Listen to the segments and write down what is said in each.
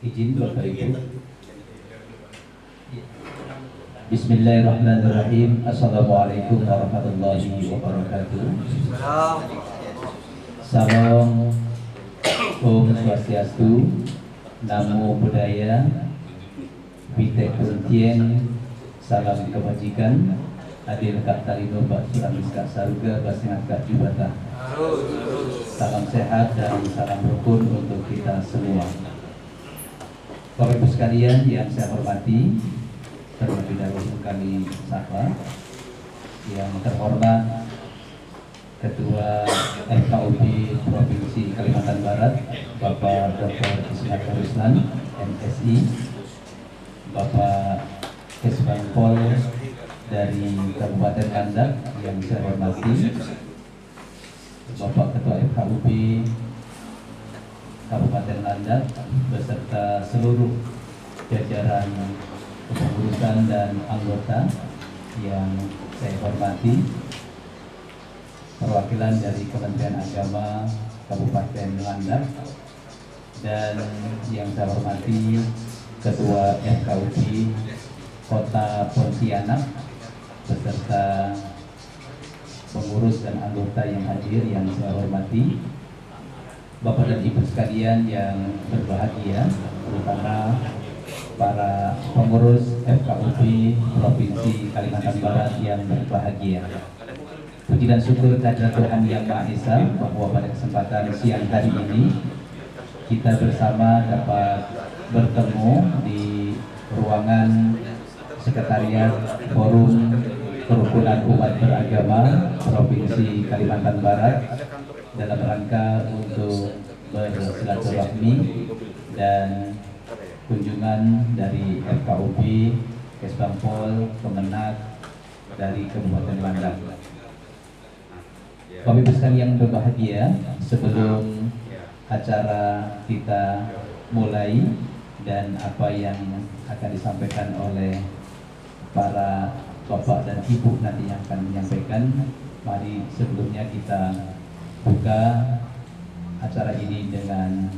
Izin Bapak Ibu. Bismillahirrahmanirrahim. Assalamualaikum warahmatullahi wabarakatuh. Salam Om Swastiastu, Namo Buddhaya, Witekun salam kebajikan, Adil Kak Talino Mbak Suramis Kak Saruga, Basingat Kak Jubata. Salam sehat dan salam rukun untuk kita semua. Bapak Ibu sekalian yang saya hormati, terlebih dahulu kami sapa yang terhormat Ketua FKUB Provinsi Kalimantan Barat, Bapak Dr. Ismail Ruslan, MSI, Bapak Kesbangpol dari Kabupaten Landak yang saya hormati, Bapak Ketua FKUB Kabupaten Landak beserta seluruh jajaran kepengurusan dan anggota yang saya hormati, perwakilan dari Kementerian Agama Kabupaten Landak, dan yang saya hormati Ketua FKUB Kota Pontianak beserta pengurus dan anggota yang hadir yang saya hormati, Bapak dan Ibu sekalian yang berbahagia, terutama para pengurus FKUB Provinsi Kalimantan Barat yang berbahagia. Puji dan syukur kehadirat Tuhan Yang Maha Esa bahwa pada kesempatan siang hari ini kita bersama dapat bertemu di ruangan Sekretariat Forum Kerukunan Umat Beragama Provinsi Kalimantan Barat dalam rangka untuk bersilaturahmi dan kunjungan dari FKUB, Kesbangpol, Kemenak dari Kabupaten Landak. Bapak Ibu sekalian yang berbahagia, sebelum acara kita mulai dan apa yang akan disampaikan oleh para Bapak dan Ibu nanti yang akan menyampaikan, mari sebelumnya kita buka acara ini dengan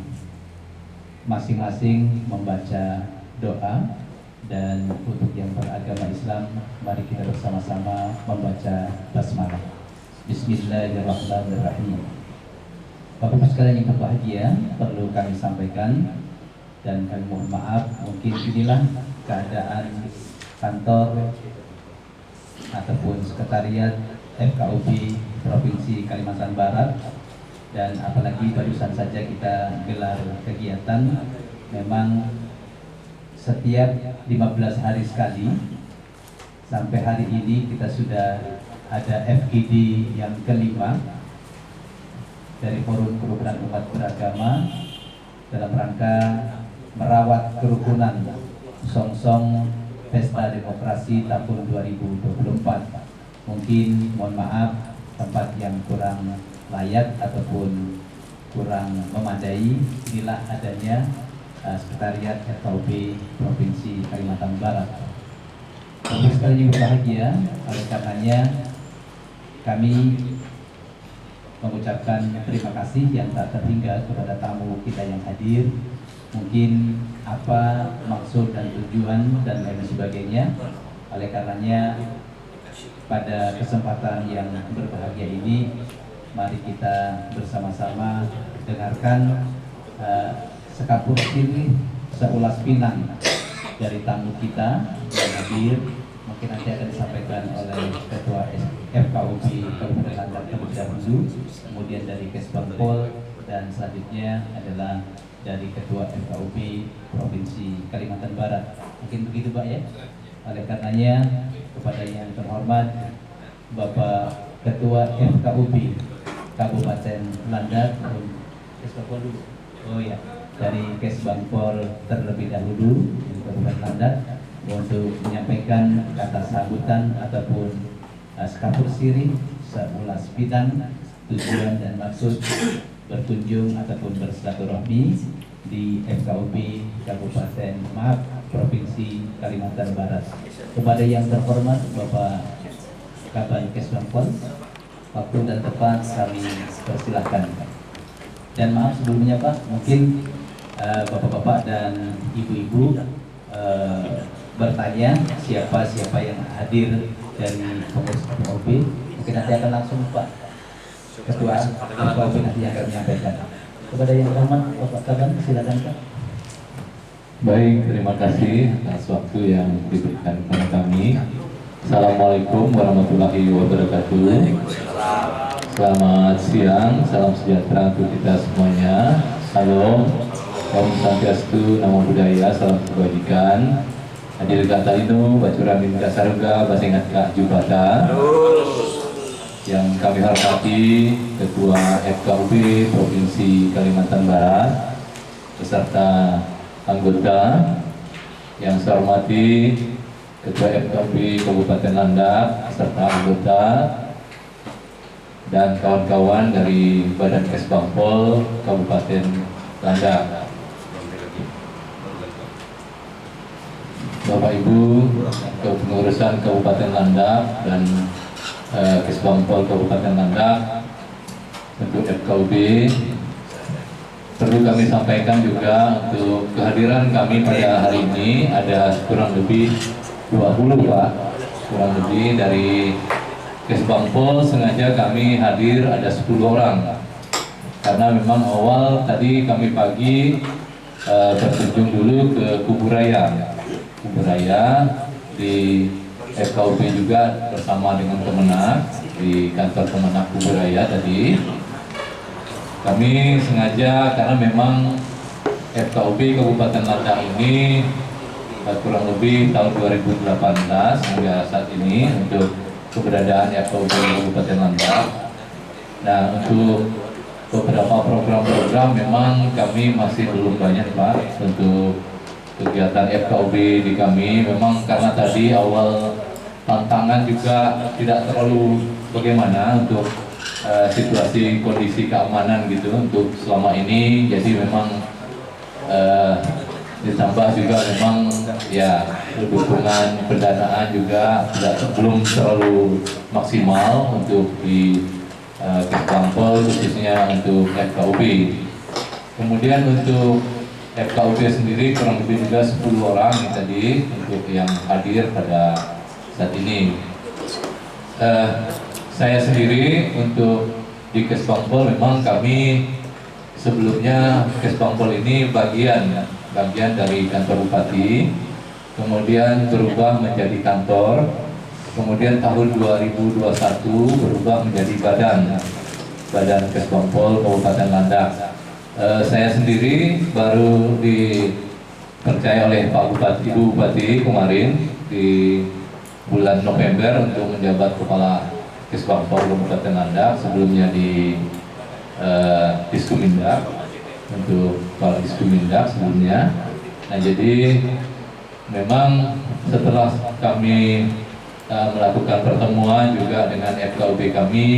masing-masing membaca doa, dan untuk yang beragama Islam mari kita bersama-sama membaca basmalah. Bismillahirrahmanirrahim. Bapak-Bapak sekalian yang berbahagia, perlu kami sampaikan dan kami mohon maaf, mungkin inilah keadaan kantor ataupun sekretariat FKUB Provinsi Kalimantan Barat, dan apalagi barusan saja kita gelar kegiatan. Memang setiap 15 hari sekali sampai hari ini kita sudah ada FGD yang kelima dari Forum Kerukunan Umat Beragama dalam rangka merawat kerukunan Songsong Pesta Demokrasi tahun 2024. Mungkin mohon maaf tempat yang kurang layak ataupun kurang memadai, inilah adanya Sekretariat FKUB Provinsi Kalimantan Barat. Bapak sekalian yang berbahagia, oleh karenanya kami mengucapkan terima kasih yang tak terhingga kepada tamu kita yang hadir. Mungkin apa maksud dan tujuan dan lain sebagainya. Oleh karenanya pada kesempatan yang berbahagia ini, mari kita bersama-sama dengarkan sekapur siri seulas pinang dari tamu kita yang hadir. Mungkin nanti akan disampaikan oleh Ketua FKUB Kabupaten Landak terlebih dahulu, kemudian dari Kesbangpol, dan selanjutnya adalah dari Ketua FKUB Provinsi Kalimantan Barat. Mungkin begitu Pak ya. Oleh karenanya kepada yang terhormat Bapak Ketua FKUB Kabupaten Landak, Kesbangpol dulu. Oh ya, dari Kesbangpol terlebih dahulu di Kabupaten Landak untuk menyampaikan kata sambutan ataupun sekapur siri seulas bidang tujuan dan maksud berkunjung ataupun bersilaturahmi di FKUB Kabupaten Provinsi Kalimantan Barat. Kepada yang terhormat Bapak Kabag Kesbangpol, waktu dan tempat kami persilahkan. Dan maaf sebelumnya Pak, mungkin bapak-bapak dan ibu-ibu bertanya siapa yang hadir dari pengurus FKUB. Mungkin nanti akan langsung Pak Ketua FKUB nanti yang akan menyampaikan. Kepada yang hormat Bapak Kaban, silakan Pak. Baik, terima kasih atas waktu yang diberikan kepada kami. Assalamualaikum warahmatullahi wabarakatuh. Selamat siang, salam sejahtera untuk kita semuanya. Salam, Om Swastiastu, Namo Buddhaya, salam kebajikan. Adil kata itu, bacuran minta sarga, basengat kak jubata. Yang kami hormati Ketua FKUB Provinsi Kalimantan Barat beserta anggota, yang saya hormati Ketua FKUB Kabupaten Landak serta anggota dan kawan-kawan dari Badan Kesbangpol Kabupaten Landak, Bapak Ibu kepengurusan Kabupaten Landak dan Kesbangpol Kabupaten Landak, untuk FKUB. Perlu kami sampaikan juga untuk kehadiran kami pada hari ini ada kurang lebih 20 Pak, kurang lebih dari Kesbangpol sengaja kami hadir ada 10 orang karena memang awal tadi kami pagi berkunjung dulu ke Kuburaya di FKUB juga bersama dengan Kemenak di kantor Kemenak Kuburaya tadi. Kami sengaja karena memang FKUB Kabupaten Landak ini kurang lebih tahun 2018 hingga saat ini untuk keberadaan FKUB Kabupaten Landak. Nah, untuk beberapa program-program memang kami masih belum banyak Pak untuk kegiatan FKUB di kami. Memang karena tadi awal tantangan juga tidak terlalu bagaimana untuk situasi kondisi keamanan gitu untuk selama ini, jadi memang ditambah juga memang ya dukungan pendanaan juga belum terlalu maksimal untuk di Kesbangpol khususnya untuk FKUB. Kemudian untuk FKUB sendiri kurang lebih juga 10 orang yang tadi untuk yang hadir pada saat ini. Saya sendiri untuk di Kesbangpol memang kami sebelumnya Kesbangpol ini bagian dari kantor bupati, kemudian berubah menjadi kantor, kemudian tahun 2021 berubah menjadi badan Kesbangpol Kabupaten Landak. Saya sendiri baru dipercaya oleh Pak Bupati, Ibu Bupati kemarin di bulan November untuk menjabat kepala Kesbangpol Kabupaten Landak, sebelumnya di Diskumindak, untuk kepala Diskumindak sebelumnya. Nah, jadi memang setelah kami melakukan pertemuan juga dengan FKUB kami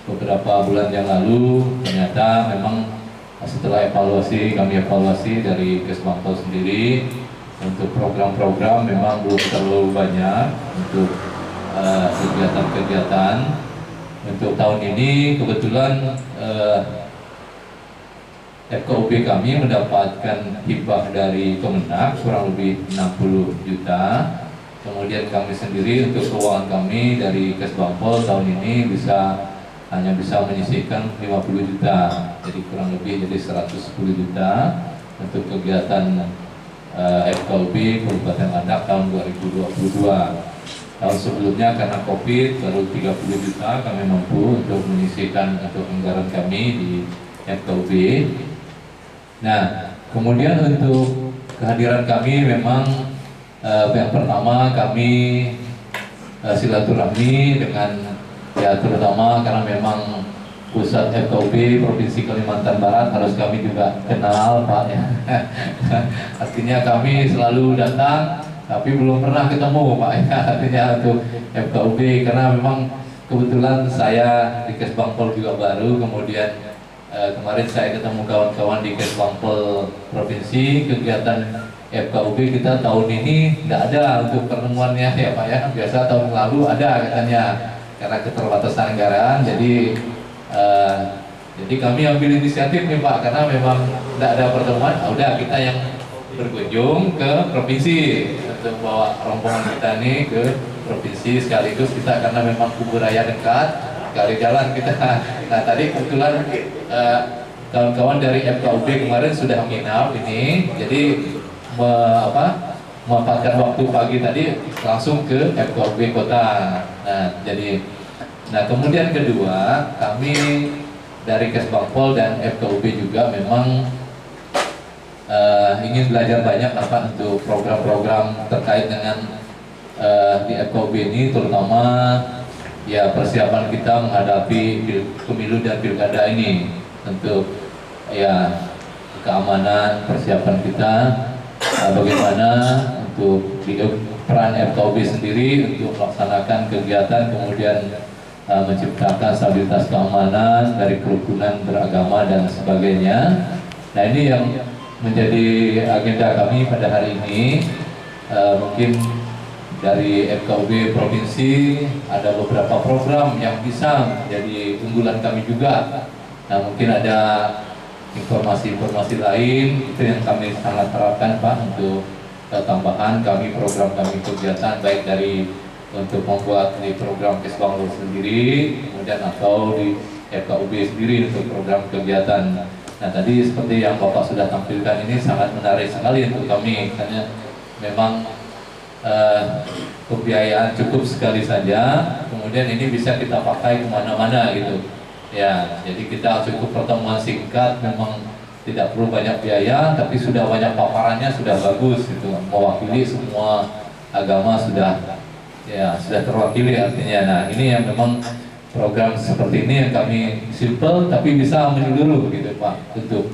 beberapa bulan yang lalu, ternyata memang setelah kami evaluasi dari Kesbangpol sendiri untuk program-program memang belum terlalu banyak untuk kegiatan-kegiatan. Untuk tahun ini kebetulan FKUB kami mendapatkan hibah dari Kemenak kurang lebih 60 juta. Kemudian kami sendiri untuk keuangan kami dari Kesbangpol tahun ini hanya bisa menyisihkan 50 juta. Jadi kurang lebih jadi 110 juta untuk kegiatan FKUB Kabupaten Landak tahun 2022. Tahun sebelumnya karena COVID baru 30 juta kami mampu untuk menyisihkan untuk anggaran kami di FKUB. Nah, kemudian untuk kehadiran kami memang yang pertama kami silaturahmi dengan ya terutama karena memang pusat FKUB Provinsi Kalimantan Barat harus kami juga kenal Pak ya. Artinya kami selalu datang tapi belum pernah ketemu Pak ya, artinya untuk FKUB karena memang kebetulan saya di Kesbangpol juga baru, kemudian kemarin saya ketemu kawan-kawan di Kesbangpol Provinsi, kegiatan FKUB kita tahun ini tidak ada untuk pertemuannya ya Pak ya, biasa tahun lalu ada katanya karena keterbatasan anggaran, jadi Jadi kami ambil inisiatif nih Pak, karena memang tidak ada pertemuan, udah kita yang berkunjung ke provinsi untuk bawa rombongan kita nih ke provinsi, sekaligus kita karena memang kubur raya dekat, kali jalan kita. Nah tadi kebetulan kawan-kawan dari FKUB kemarin sudah menginap ini, jadi memanfaatkan waktu pagi tadi langsung ke FKUB kota. Nah kemudian kedua, kami dari Kesbangpol dan FKUB juga memang ingin belajar banyak apa untuk program-program terkait dengan di FKUB ini, terutama ya persiapan kita menghadapi pemilu dan pilkada ini. Tentu ya keamanan, persiapan kita, bagaimana untuk peran FKUB sendiri untuk melaksanakan kegiatan, kemudian menciptakan stabilitas keamanan dari kerukunan beragama dan sebagainya. Nah ini yang menjadi agenda kami pada hari ini. Mungkin dari FKUB Provinsi ada beberapa program yang bisa menjadi unggulan kami juga. Nah mungkin ada informasi-informasi lain itu yang kami sangat harapkan Pak untuk tambahan kami, program kami, kegiatan baik dari untuk membuat di program Kesbangpol sendiri, kemudian atau di FKUB sendiri untuk program kegiatan. Nah tadi seperti yang Bapak sudah tampilkan ini sangat menarik sekali untuk kami, karena memang pembiayaan cukup sekali saja, kemudian ini bisa kita pakai kemana-mana gitu. Ya, jadi kita cukup pertemuan singkat, memang tidak perlu banyak biaya, tapi sudah banyak paparannya, sudah bagus gitu, mewakili semua agama sudah terwakili artinya. Nah ini yang memang program seperti ini yang kami simple tapi bisa menyeluruh gitu Pak untuk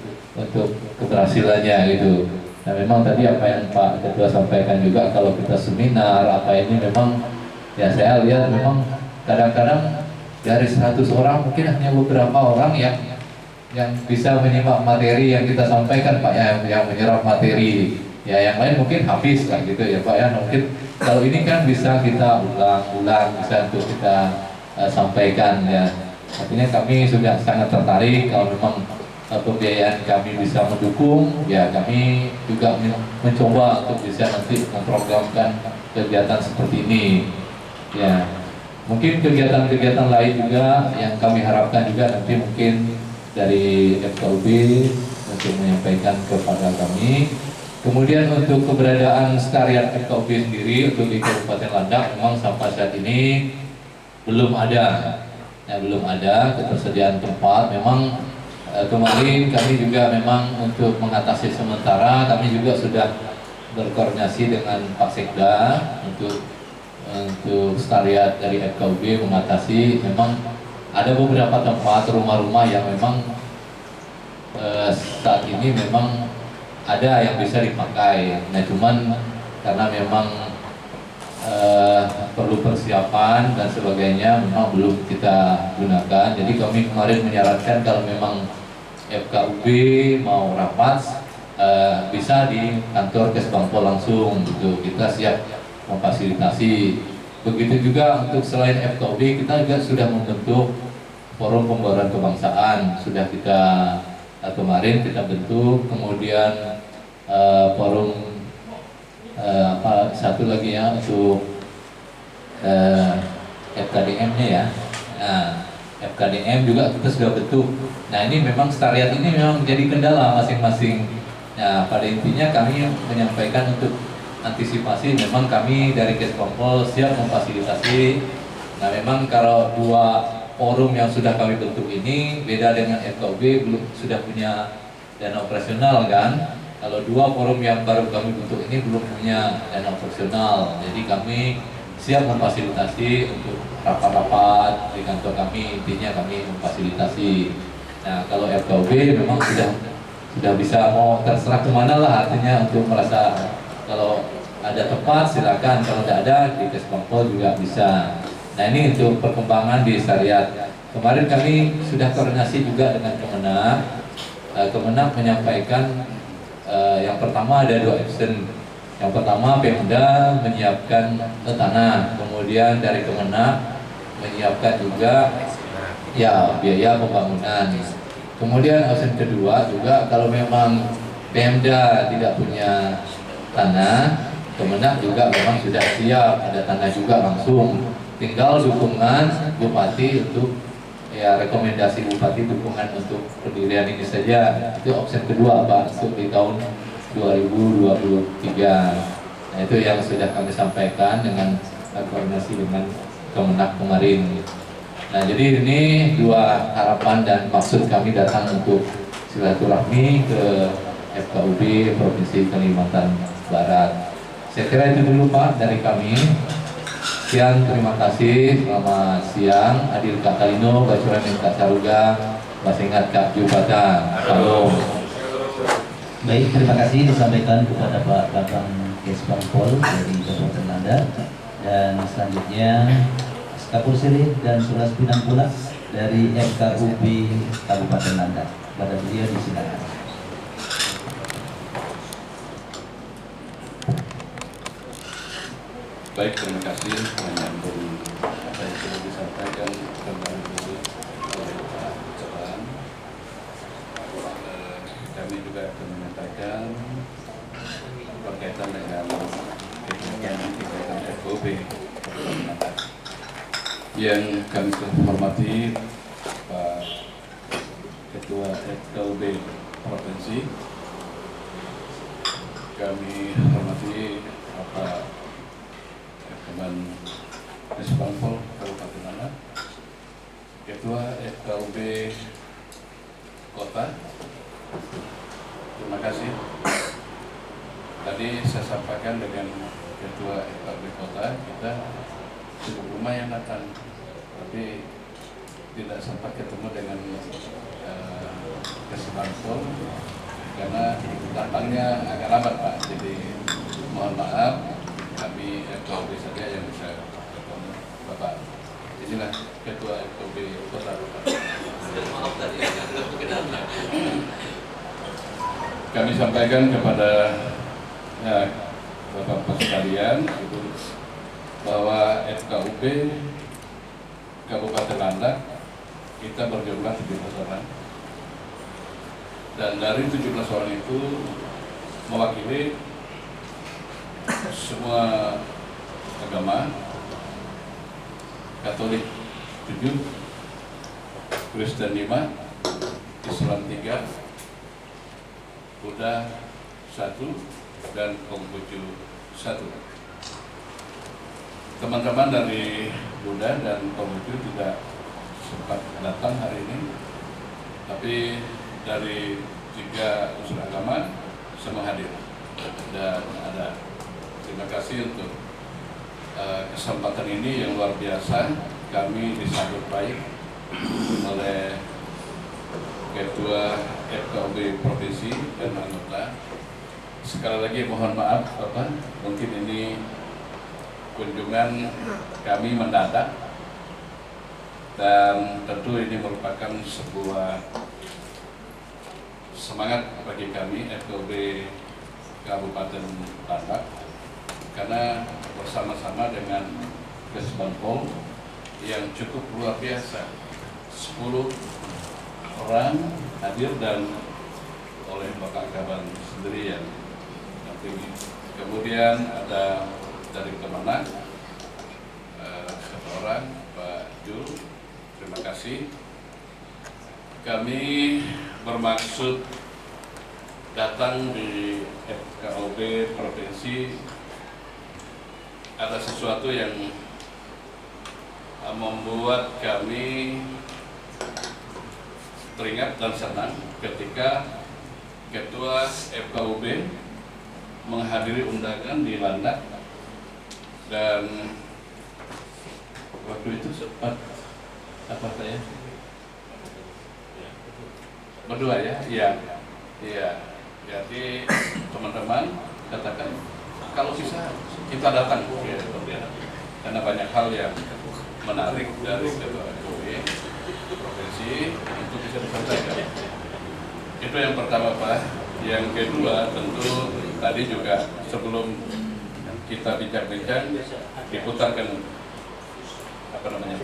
keberhasilannya gitu. Nah memang tadi apa yang Pak Ketua sampaikan juga, kalau kita seminar apa ini memang ya saya lihat memang kadang-kadang dari 100 orang mungkin hanya beberapa orang yang bisa menyimak materi yang kita sampaikan Pak, yang menyerap materi. Ya yang lain mungkin habis lah gitu ya Pak ya. Mungkin kalau ini kan bisa kita ulang-ulang, bisa untuk kita sampaikan ya. Artinya kami sudah sangat tertarik kalau memang pembiayaan kami bisa mendukung, ya kami juga mencoba untuk bisa nanti memprogramkan kegiatan seperti ini. Ya, mungkin kegiatan-kegiatan lain juga yang kami harapkan juga nanti mungkin dari FKUB untuk menyampaikan kepada kami. Kemudian untuk keberadaan sekretariat FKUB sendiri untuk di Kabupaten Landak memang sampai saat ini belum ada, belum ada ketersediaan tempat. Memang kemarin kami juga memang untuk mengatasi sementara kami juga sudah berkoordinasi dengan Pak Sekda untuk sekretariat dari FKUB mengatasi. Memang ada beberapa tempat rumah-rumah yang memang saat ini memang ada yang bisa dipakai. Nah cuman karena memang perlu persiapan dan sebagainya memang belum kita gunakan. Jadi kami kemarin menyarankan kalau memang FKUB mau rapat bisa di kantor Kesbangpol langsung gitu. Kita siap memfasilitasi. Begitu juga untuk selain FKUB kita juga sudah membentuk forum pembauran kebangsaan, sudah kita kemarin kita bentuk. Kemudian forum satu lagi ya untuk FKDM-nya ya. Nah, FKDM juga kita sudah bentuk. Nah ini memang sekretariat ini memang menjadi kendala masing-masing. Nah pada intinya kami menyampaikan untuk antisipasi, memang kami dari Kesbangpol siap memfasilitasi. Nah memang kalau dua forum yang sudah kami bentuk ini beda dengan FKUB, belum sudah punya dana operasional kan. Kalau dua forum yang baru kami bentuk ini belum punya dana operasional, jadi kami siap memfasilitasi untuk rapat-rapat di kantor kami. Intinya kami memfasilitasi. Nah kalau FKUB memang sudah bisa mau terserah kemana lah, artinya untuk merasa kalau ada tempat silakan, kalau tidak ada di Kesbangpol juga bisa. Nah ini untuk perkembangan di syariat. Kemarin kami sudah koordinasi juga dengan Kemenag. Kemenag menyampaikan yang pertama ada 2 action. Yang pertama Pemda menyiapkan tanah, kemudian dari Kemenag menyiapkan juga ya biaya pembangunan. Kemudian opsi kedua juga kalau memang Pemda tidak punya tanah, Kemenak juga memang sudah siap, ada tanah juga langsung. Tinggal dukungan Bupati untuk ya rekomendasi Bupati dukungan untuk pendirian ini saja. Itu opsi kedua Pak untuk di tahun 2023. Nah itu yang sudah kami sampaikan dengan koordinasi dengan Kemenak kemarin. Nah jadi ini dua harapan dan maksud kami datang untuk silaturahmi ke FKUB Provinsi Kalimantan Barat. Saya kira itu dulu Pak dari kami. Sekian, terima kasih. Selamat siang. Adil Kak Kalino, Bacuran Kak Saruga, Basengat Kak Jubatan. Salam. Baik, terima kasih disampaikan kepada Pak Bambang Kesbangpol dari Kabupaten Nanda, dan selanjutnya Kapolsek dan Suras Pinang pula dari FKUB Kabupaten Nanda. Pada beliau disilakan. Baik, terima kasih dari apa yang sudah disampaikan kembali oleh Pak Cepan. Kami juga akan menyampaikan berkaitan dengan kegiatan FKUB yang kami hormati Pak Ketua FKUB Provinsi, kami hormati Bapak Kemen Kesbangpol Kabupaten Nanda, Ketua FKUB Kota. Terima kasih. Tadi saya sampaikan dengan Ketua FKUB Kota, kita cukup lumayan datang, tapi tidak sempat ketemu dengan Kesbangpol karena datangnya agak lambat Pak. Jadi mohon maaf, kami FKUB saja yang bisa ketemu Bapak. Inilah Ketua FKUB Kota Bapak. Kami sampaikan kepada Bapak-Bapak sekalian bahwa FKUB Kabupaten Nanda kita berjumlah 17 orang, dan dari 17 orang itu mewakili semua agama. Katolik 7, Kristen 5, Islam 3, Buddha 1, dan Konghucu 1. Teman-teman dari Buddha dan Konghucu tidak sempat datang hari ini, tapi dari 3 unsur agama semua hadir dan ada. Terima kasih untuk kesempatan ini yang luar biasa. Kami disambut baik oleh Ketua FKUB Provinsi dan anggota. Sekali lagi mohon maaf Bapak, mungkin ini kunjungan kami mendadak, dan tentu ini merupakan sebuah semangat bagi kami FKUB Kabupaten Nanda, karena bersama-sama dengan Kesbangpol yang cukup luar biasa, 10 orang hadir dan oleh Bapak Kaban sendiri yang dampingi. Kemudian ada dari Kemenak 1 orang, Pak Jul. Terima kasih. Kami bermaksud datang di FKUB Provinsi, ada sesuatu yang membuat kami teringat dan senang ketika Ketua FKUB menghadiri undangan di Landak, dan waktu itu sempat apa saya berdua ya, iya. Jadi teman-teman katakan kalau bisa kita datang ya, karena banyak hal yang menarik dari Ketua FKUB Provinsi untuk bisa disampaikan. Itu yang pertama Pak. Yang kedua tentu tadi juga sebelum kita bincang-bincang diputarkan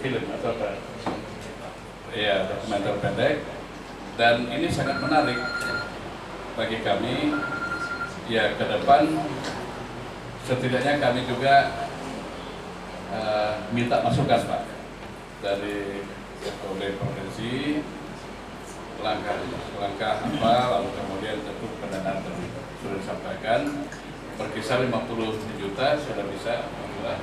film atau apa? Ya, dokumenter pendek Dan ini sangat menarik bagi kami, ya ke depan setidaknya kami juga minta masukan Pak dari FKUB provinsi, langkah apa, lalu kemudian tentu pendanaan tadi sudah disampaikan berkisar 50 juta sudah bisa membuat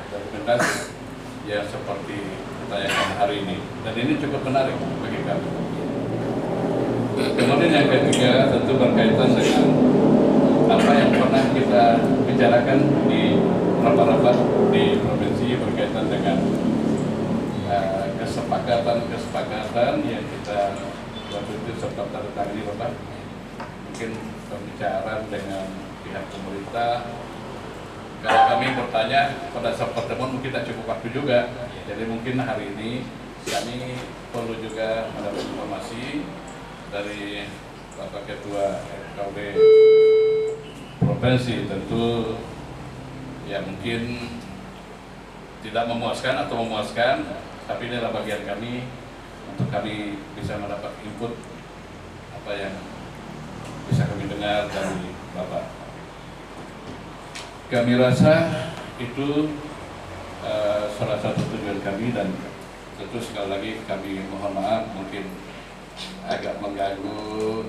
dokumentasi ya seperti ditanyakan hari ini, dan ini cukup menarik bagi kami. Kemudian yang ketiga tentu berkaitan dengan apa yang pernah kita bicarakan di rapat-rapat di provinsi berkaitan dengan kesepakatan yang kita waktu itu sempat tertangani Bapak, mungkin pembicaraan dengan pihak pemerintah. Kalau kami bertanya pada saat pertemuan mungkin tidak cukup waktu juga, jadi mungkin hari ini kami perlu juga mendapat informasi dari Bapak Ketua FKUB Provinsi. Tentu ya mungkin tidak memuaskan atau memuaskan, tapi ini adalah bagian kami untuk kami bisa mendapat input apa yang bisa kami dengar dari Bapak. Kami rasa itu salah satu tujuan kami, dan tentu sekali lagi kami mohon maaf mungkin agak mengganggu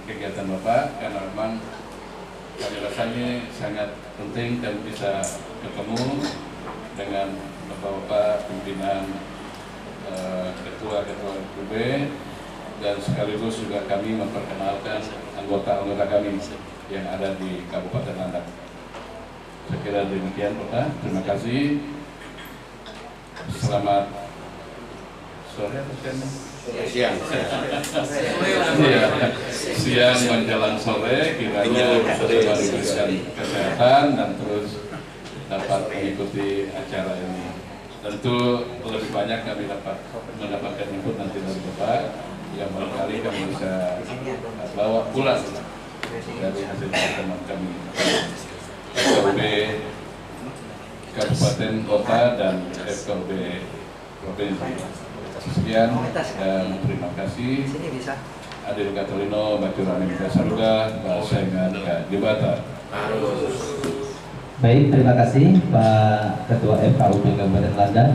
kegiatan Bapak, karena memang kami rasanya sangat penting kami bisa ketemu dengan Bapak-Bapak pimpinan ketua-ketua FKUB, dan sekaligus juga kami memperkenalkan anggota-anggota kami yang ada di Kabupaten Landak. Saya kira demikian Bapak, terima kasih. Selamat sore atau siang menjelang sore, kiranya bisa diberikan kesehatan dan terus dapat mengikuti acara ini. Tentu lebih banyak kami dapat mendapatkan input nanti dari Bapak yang barangkali kami bisa bawa pulang dari hasil pertemuan kami FKUB Kabupaten Kota dan FKUB Provinsi. Sekian dan terima kasih. Adil Katolino, Batu Ramin Kasaruga, Basengan Jabatan. Baik, terima kasih Pak Ketua FKUB Kabupaten Landak.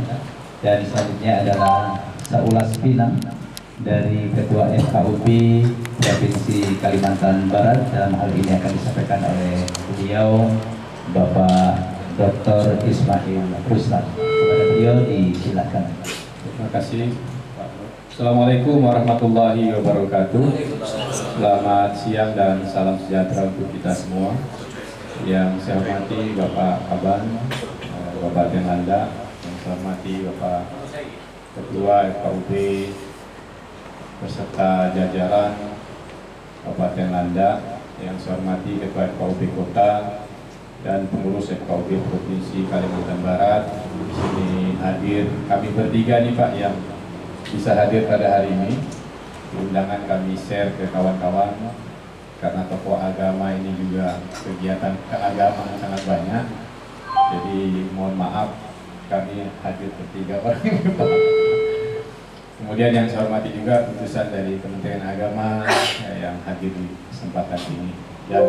Dan selanjutnya adalah Saulas Pinang dari Ketua FKUB Provinsi Kalimantan Barat. Dalam hal ini akan disampaikan oleh beliau Bapak Dr. Ismail Ruslan. Kepada beliau disilakan. Terima kasih. Assalamualaikum warahmatullahi wabarakatuh. Selamat siang dan salam sejahtera untuk kita semua. Yang saya hormati Bapak Kaban, Bapak Denlanda, yang saya hormati Bapak Ketua FKUB beserta jajaran Bapak Denlanda, yang saya hormati Ketua FKUB Kota dan pengurus FKUB Provinsi Kalimantan Barat. Di sini hadir kami bertiga nih Pak yang bisa hadir pada hari ini. Undangan kami share ke kawan-kawan karena tokoh agama ini juga kegiatan keagamaan sangat banyak. Jadi mohon maaf kami hadir bertiga orang. Kemudian yang saya hormati juga utusan dari Kementerian Agama yang hadir di kesempatan ini, dan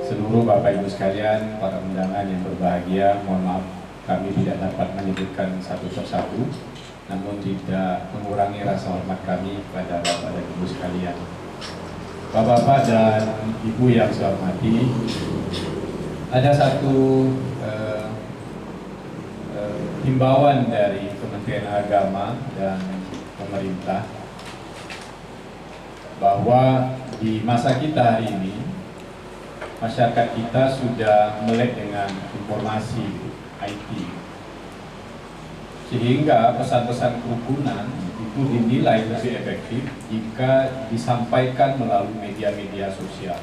seluruh Bapak Ibu sekalian, para undangan yang berbahagia. Mohon maaf kami tidak dapat menyebutkan satu persatu, namun tidak mengurangi rasa hormat kami kepada Bapak dan Ibu sekalian. Bapak-bapak dan Ibu yang saya hormati, ada satu himbauan dari Kementerian Agama dan pemerintah bahwa di masa kita hari ini masyarakat kita sudah melek dengan informasi IT, sehingga pesan-pesan kerukunan itu dinilai lebih efektif jika disampaikan melalui media-media sosial.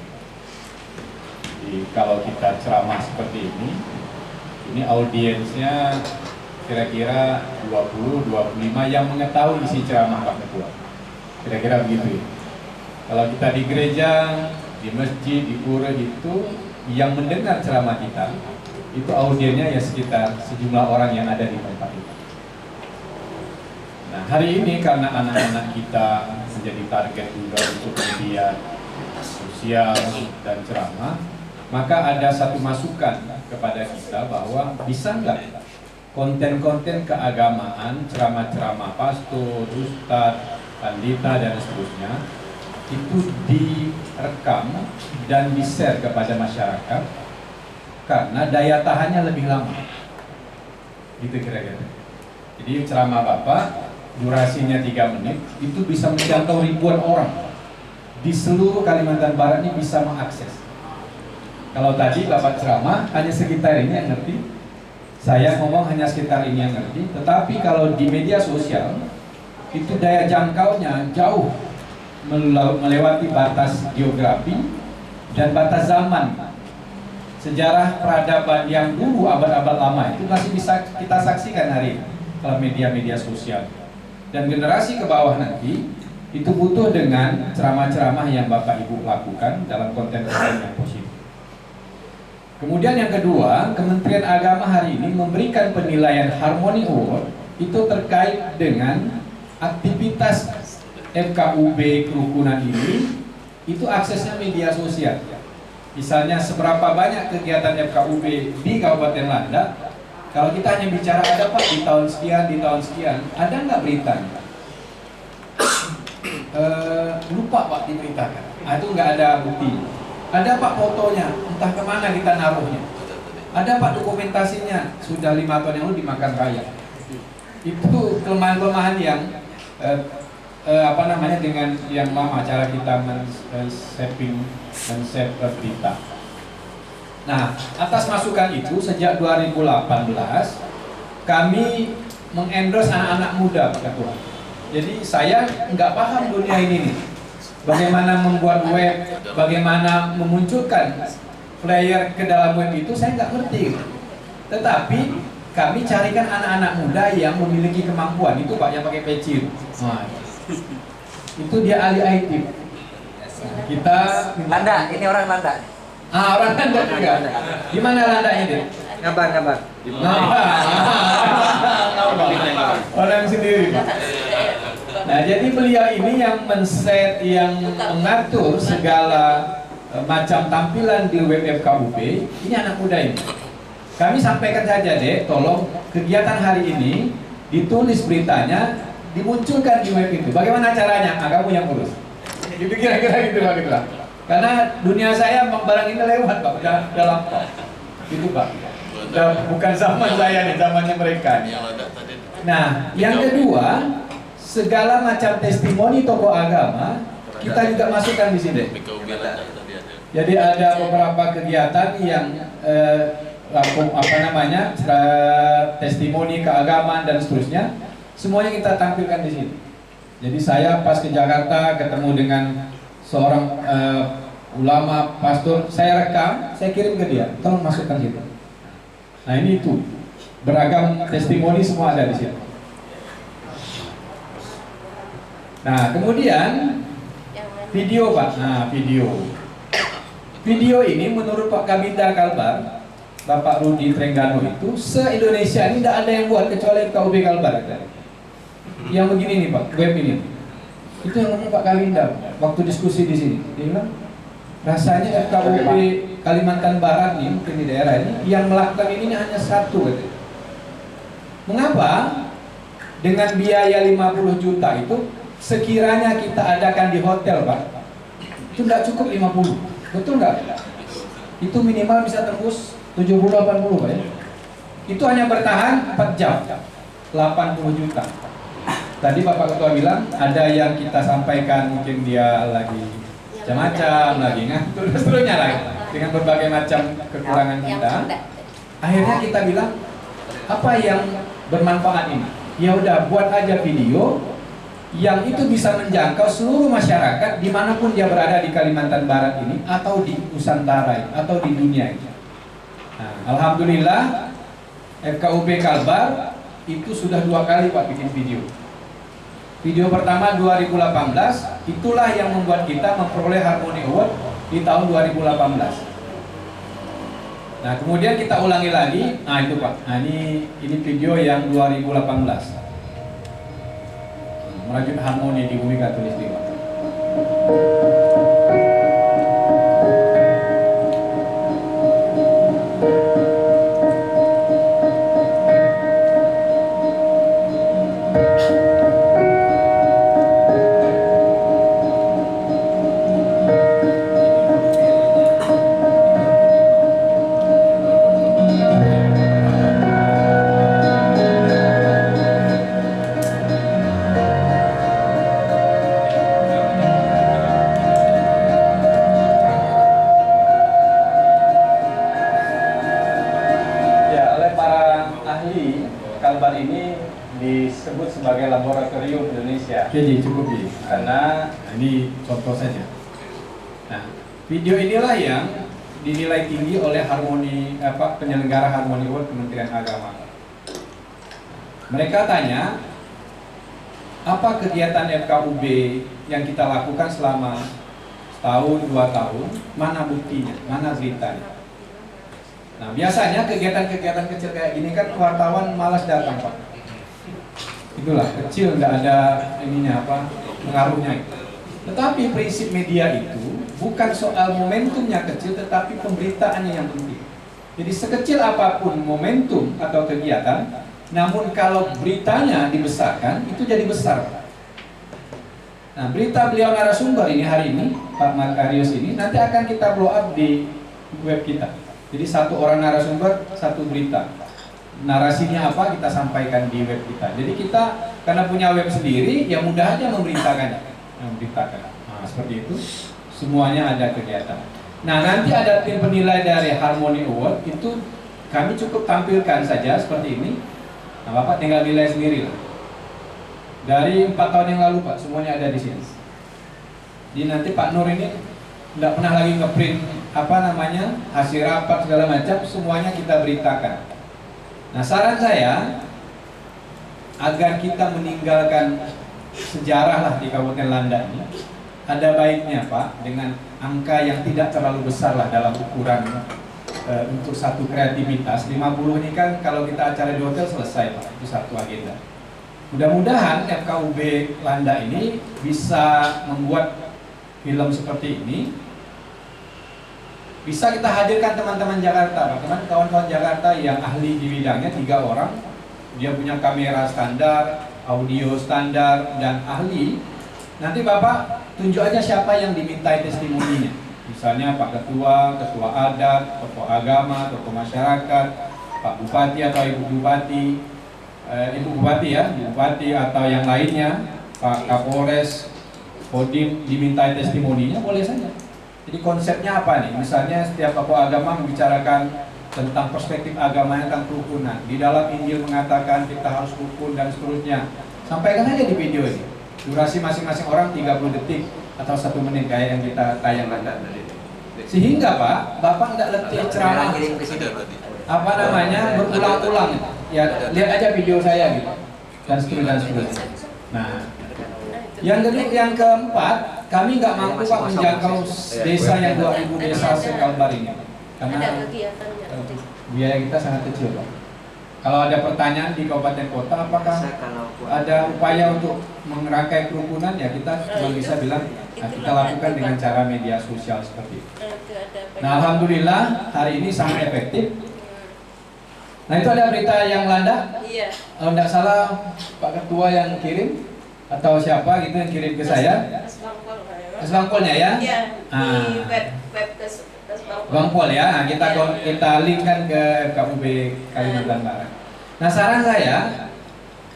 Jadi kalau kita ceramah seperti ini audiensnya kira-kira 20-25 yang mengetahui isi ceramah Pak Ketua. Kira-kira begitu ya. Kalau kita di gereja, di masjid, di pura itu yang mendengar ceramah kita itu audiennya ya sekitar sejumlah orang yang ada di tempat itu. Nah, hari ini karena anak-anak kita menjadi target juga untuk media sosial dan ceramah, maka ada satu masukan kepada kita bahwa bisa nggak konten-konten keagamaan, ceramah-ceramah pastor, ustadz, pandita dan seterusnya itu direkam dan di-share kepada masyarakat karena daya tahannya lebih lama. Gitu kira-kira. Jadi ceramah Bapak durasinya 3 menit itu bisa menjangkau ribuan orang di seluruh Kalimantan Barat ini bisa mengakses. Kalau tadi Bapak ceramah hanya sekitar ini yang ngerti, saya ngomong hanya sekitar ini yang ngerti, tetapi kalau di media sosial itu daya jangkaunya jauh melewati batas geografi dan batas zaman. Sejarah peradaban yang dulu abad-abad lama itu masih bisa kita saksikan hari ini dalam media-media sosial. Dan generasi ke bawah nanti itu butuh dengan ceramah-ceramah yang Bapak Ibu lakukan dalam konten-konten yang positif. Kemudian yang kedua, Kementerian Agama hari ini memberikan penilaian Harmony Award itu terkait dengan aktivitas FKUB kerukunan ini, itu aksesnya media sosial. Misalnya seberapa banyak kegiatan FKUB di Kabupaten Landak. Kalau kita hanya bicara ada Pak di tahun sekian, ada nggak beritanya? Lupa Pak diberitakan. Itu nggak ada bukti. Ada Pak fotonya, entah kemana kita naruhnya. Ada Pak dokumentasinya, sudah 5 tahun yang lalu dimakan raya. Itu kelemahan-kelemahan yang dengan yang lama cara kita men-shaping berita. Nah, atas masukan itu sejak 2018 kami mengendorse anak-anak muda, Pak Ketua. Jadi saya nggak paham dunia ini nih. Bagaimana membuat web, bagaimana memunculkan player ke dalam web itu saya nggak ngerti. Tetapi kami carikan anak-anak muda yang memiliki kemampuan itu Pak, yang pakai peci. Nah, itu dia ahli IT. Kita Landa, ini orang Landa. orang Landa juga. Gimana Landanya dia? Ngabar. Orang sendiri. Nah, jadi beliau ini yang men-set, yang mengatur segala macam tampilan di web FKUB. Ini anak muda ini. Kami sampaikan saja deh, tolong kegiatan hari ini ditulis beritanya, dimunculkan di web itu. Bagaimana caranya? Kamu yang urus. Gitu kira-kira gitu Pak Ketua. Karena dunia saya barang ini lewat Pak, udah lama. Gitu Pak. Bukan zaman saya nih, zamannya mereka. Nah, yang kedua, segala macam testimoni tokoh agama kita juga masukkan di sini. Jadi ada beberapa kegiatan yang testimoni keagamaan dan seterusnya, semuanya kita tampilkan di sini. Jadi saya pas ke Jakarta ketemu dengan seorang ulama pastor, saya rekam, saya kirim ke dia, tolong masukkan situ. Nah ini itu beragam testimoni semua ada di situ. Nah kemudian video Pak, video ini menurut Pak Kabinda Kalbar, Bapak Rudi Trengganu itu se-Indonesia ini tidak ada yang buat kecuali KUB Kalbar. Yang begini nih Pak, web ini. Itu yang ngomong Pak Kabinda waktu diskusi di sini. Dia bilang rasanya FKUB Kalimantan Barat nih, mungkin di daerah ini yang melakukan ini hanya 1 katanya. Mengapa? Dengan biaya 50 juta itu sekiranya kita adakan di hotel Pak, itu tidak cukup 50, betul nggak? Itu minimal bisa tembus 70-80 Pak ya. Itu hanya bertahan 4 jam, 80 juta. Tadi Bapak Ketua bilang ada yang kita sampaikan mungkin dia lagi macam-macam, lagi ngantuk dan seterusnya lagi dengan berbagai macam kekurangan kita. Akhirnya kita bilang apa yang bermanfaat ini? Ya udah buat aja video yang itu bisa menjangkau seluruh masyarakat dimanapun dia berada di Kalimantan Barat ini atau di Nusantara atau di dunia ini. Nah, alhamdulillah FKUB Kalbar itu sudah 2 kali Pak bikin video. Video pertama 2018, itulah yang membuat kita memperoleh Harmony Award di tahun 2018. Nah kemudian kita ulangi lagi, nah itu Pak, nah ini video yang 2018. merajut harmoni di bumi Katulistiwa. Kalbar ini disebut sebagai laboratorium Indonesia. Jadi cukup ini, karena ini contoh saja. Nah, video inilah yang dinilai tinggi oleh penyelenggara Harmony Award Kementerian Agama. Mereka tanya, apa kegiatan FKUB yang kita lakukan selama setahun, 2 tahun, mana buktinya, mana beritanya? Nah, biasanya kegiatan-kegiatan kecil kayak gini kan wartawan malas datang, Pak. Itulah, kecil, nggak ada ininya pengaruhnya itu. Tetapi prinsip media itu bukan soal momentumnya kecil, tetapi pemberitaannya yang penting. Jadi sekecil apapun momentum atau kegiatan, namun kalau beritanya dibesarkan, itu jadi besar. Nah, berita beliau narasumber ini hari ini, Pak Makarius ini, nanti akan kita blow up di web kita. Jadi satu orang narasumber, satu berita. Narasinya apa kita sampaikan di web kita. Jadi kita karena punya web sendiri, ya mudah aja memberitakannya. Nah, seperti itu. Semuanya ada kegiatan. Nah, nanti ada tim penilai dari Harmony Award, itu kami cukup tampilkan saja seperti ini. Nah, Bapak tinggal nilai sendiri lah. Dari 4 tahun yang lalu, Pak, semuanya ada di sini. Jadi nanti Pak Nur ini tidak pernah lagi ngeprint hasil rapat segala macam, semuanya kita beritakan. Nah, saran saya agar kita meninggalkan sejarah lah di Kabupaten Landak ini, ada baiknya Pak dengan angka yang tidak terlalu besar lah dalam ukuran untuk satu kreativitas. 50 ini kan kalau kita acara di hotel selesai Pak, itu satu agenda. Mudah-mudahan FKUB Landak ini bisa membuat film seperti ini. Bisa kita hadirkan teman-teman Jakarta, kawan-kawan Jakarta yang ahli di bidangnya, 3 orang. Dia punya kamera standar, audio standar, dan ahli. Nanti Bapak tunjuk aja siapa yang dimintai testimoninya. Misalnya Pak Ketua, Ketua Adat, Tokoh Agama, Tokoh Masyarakat, Pak Bupati atau Ibu Bupati, Ibu Bupati ya, Ibu Bupati atau yang lainnya, Pak Kapolres, Kodim dimintai testimoninya, boleh saja. Jadi konsepnya apa nih? Misalnya setiap tokoh agama membicarakan tentang perspektif agama tentang kerukunan. Di dalam Injil mengatakan kita harus rukun dan seterusnya. Sampaikan aja di video ini. Durasi masing-masing orang 30 detik atau 1 menit kayak yang kita tayangkan tadi. Sehingga Pak, Bapak tidak letih ceramah berulang-ulang. Ya lihat aja video saya gitu. Dan seterusnya. Nah, yang keempat, kami nggak mampu Pak menjangkau desa yang 2000 desa se-Kalbar ini, karena biaya kita sangat kecil Pak. Kalau ada pertanyaan di kabupaten kota, apakah ada upaya untuk mengerangkai kerukunan, ya kita cuma bisa bilang kita lakukan dengan cara media sosial seperti itu. Nah, alhamdulillah hari ini sangat efektif. Nah, itu ada berita yang Landak. Iya. Kalau tidak salah Pak Ketua yang kirim atau siapa gitu yang kirim ke saya. Kesbangpolnya ya? Iya. Di web Bangpol ya. Nah, kita linkkan ke FKUB Kalimantan Barat. Nah, saran saya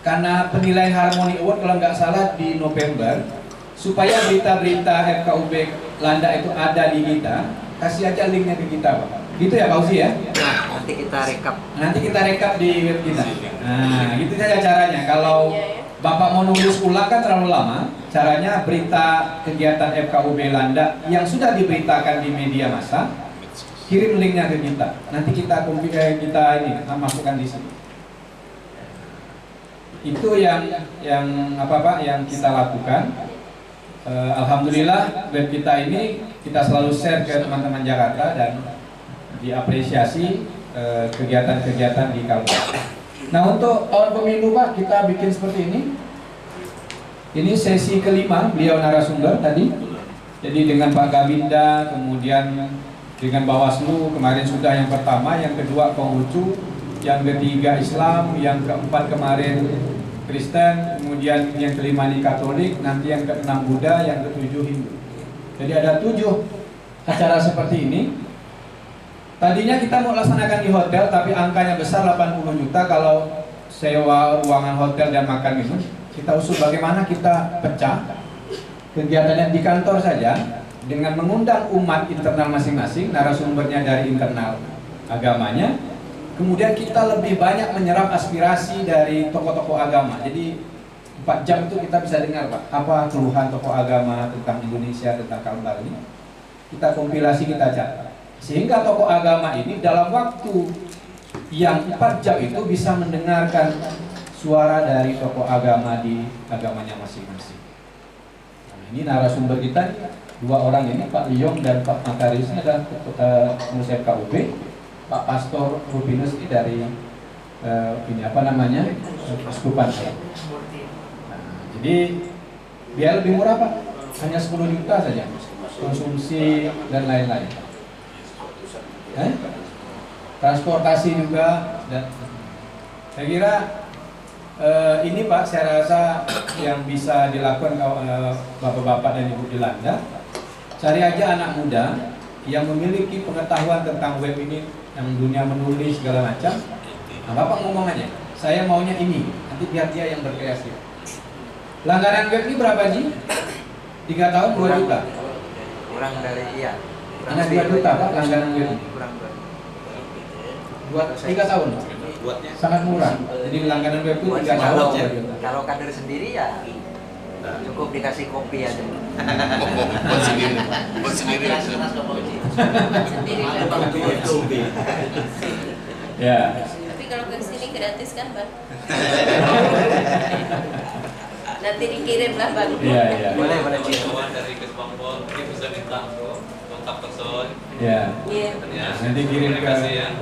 karena penilaian Harmony Award kalau nggak salah di November, supaya berita-berita FKUB Landak itu ada di kita, kasih aja linknya ke kita Pak. Gitu ya Pak Uzi ya? Nah, nanti kita rekap. Nanti kita rekap di web kita. Nah, gitu saja caranya. Kalau Bapak mau nulis ulang kan terlalu lama. Caranya berita kegiatan FKUB Landak yang sudah diberitakan di media massa, kirim linknya ke kita. Nanti kita masukkan di sini. Itu yang kita lakukan. Alhamdulillah web kita ini kita selalu share ke teman-teman Jakarta dan diapresiasi kegiatan-kegiatan di Kalbar. Nah, untuk tahun pemilu Pak, kita bikin seperti ini. Ini sesi kelima beliau narasumber tadi. Jadi dengan Pak Gabinda, kemudian dengan Bawaslu kemarin sudah yang pertama, yang kedua Konghucu, yang ketiga Islam, yang keempat kemarin Kristen, kemudian yang kelima ini Katolik, nanti yang keenam Buddha, yang ketujuh Hindu. Jadi ada 7 acara seperti ini. Tadinya kita mau laksanakan di hotel, tapi angkanya besar 80 juta kalau sewa ruangan hotel dan makan minum. Kita usul bagaimana kita pecah kegiatannya di kantor saja dengan mengundang umat internal masing-masing, narasumbernya dari internal agamanya. Kemudian kita lebih banyak menyerap aspirasi dari tokoh-tokoh agama. Jadi 4 jam itu kita bisa dengar Pak, apa keluhan tokoh agama tentang Indonesia, tentang Kalbar ini. Kita kompilasi, kita catat. Sehingga tokoh agama ini dalam waktu yang 4 jam itu bisa mendengarkan suara dari tokoh agama di agamanya masing-masing. Nah, ini narasumber kita 2 orang ini, Pak Liong dan Pak Makarius ini adalah pengurus FKUB. Pak Pastor Rupinus ini dari Uskupan. Nah, jadi biaya lebih murah Pak, hanya 10 juta saja, konsumsi dan lain-lain. Transportasi juga, dan saya kira ini Pak, saya rasa yang bisa dilakukan bapak-bapak dan ibu di Landa, cari aja anak muda yang memiliki pengetahuan tentang web ini, yang dunia menulis segala macam. Nah, Bapak ngomong aja, saya maunya ini, nanti biar dia yang berkreasi. Langganan web ini berapa Ji? 3 tahun 2 juta? Kurang dari iya. Hanya 2 juta Pak langganan web ini? Kurang 3 tahun? Sangat murah. Jadi langganan web itu 3 tahun. Kalau kader sendiri ya cukup dikasih kopi aja. Buat sendiri. Buat sendiri. Ya. Tapi kalau ke sini gratis kan Bang? Nanti dikirim lah Bang. Iya, iya. Boleh. Dari Kesbang Pol, mungkin bisa minta kontak person. Ya. Iya. Nanti kirim ke. ya.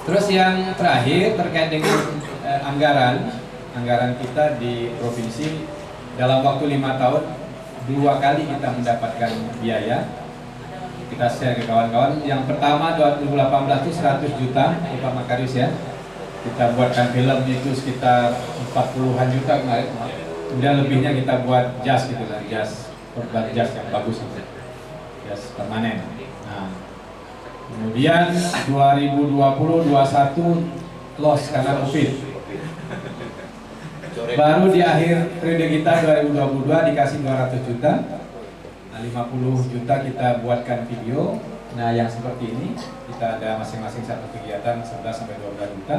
Terus yang terakhir terkait dengan anggaran kita di provinsi dalam waktu 5 tahun 2 kali kita mendapatkan biaya. Kita share ke kawan-kawan. Yang pertama 2018 itu 100 juta Pak Makarius ya. Kita buatkan film itu sekitar 40-an juta kemarin. Kemudian lebihnya kita buat jas gitu lah, jas yang bagus gitu. Jas permanen. Nah, kemudian 2020-21 loss karena Covid. Baru di akhir periode kita 2022 dikasih 200 juta. Nah, 50 juta kita buatkan video. Nah, yang seperti ini kita ada masing-masing satu kegiatan 11 sampai 12 juta.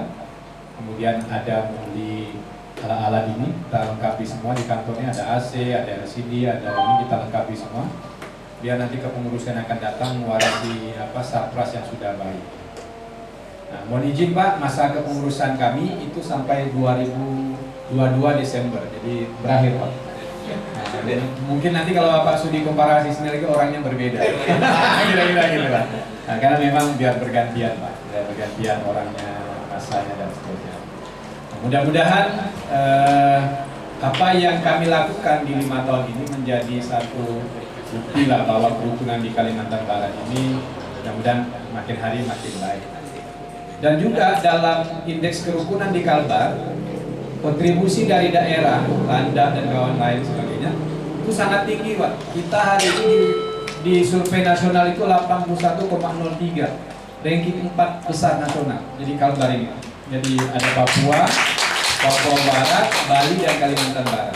Kemudian ada beli alat-alat ini, kita lengkapi semua di kantornya, ada AC, ada LCD, ada ini kita lengkapi semua. Biar nanti kepengurusan akan datang mewarisi sarpras yang sudah baik. Nah, mohon izin Pak, masa kepengurusan kami itu sampai 2022 Desember, jadi berakhir Pak. Nah, mungkin nanti kalau Bapak Sudi komparasi sendiri orangnya berbeda. Kira-kira gitu Pak. Nah, karena memang biar bergantian Pak, biar bergantian orangnya, masanya dan seterusnya. Nah, mudah-mudahan apa yang kami lakukan di 5 tahun ini menjadi satu bukti lah bahwa kerukunan di Kalimantan Barat ini mudah-mudahan makin hari makin baik. Dan juga dalam indeks kerukunan di Kalbar, kontribusi dari daerah, Landa dan kawan lain sebagainya itu sangat tinggi Pak. Kita hari ini di survei nasional itu 81,03, ranking 4 besar nasional. Jadi Kalbar ini. Jadi ada Papua Barat, Bali dan Kalimantan Barat.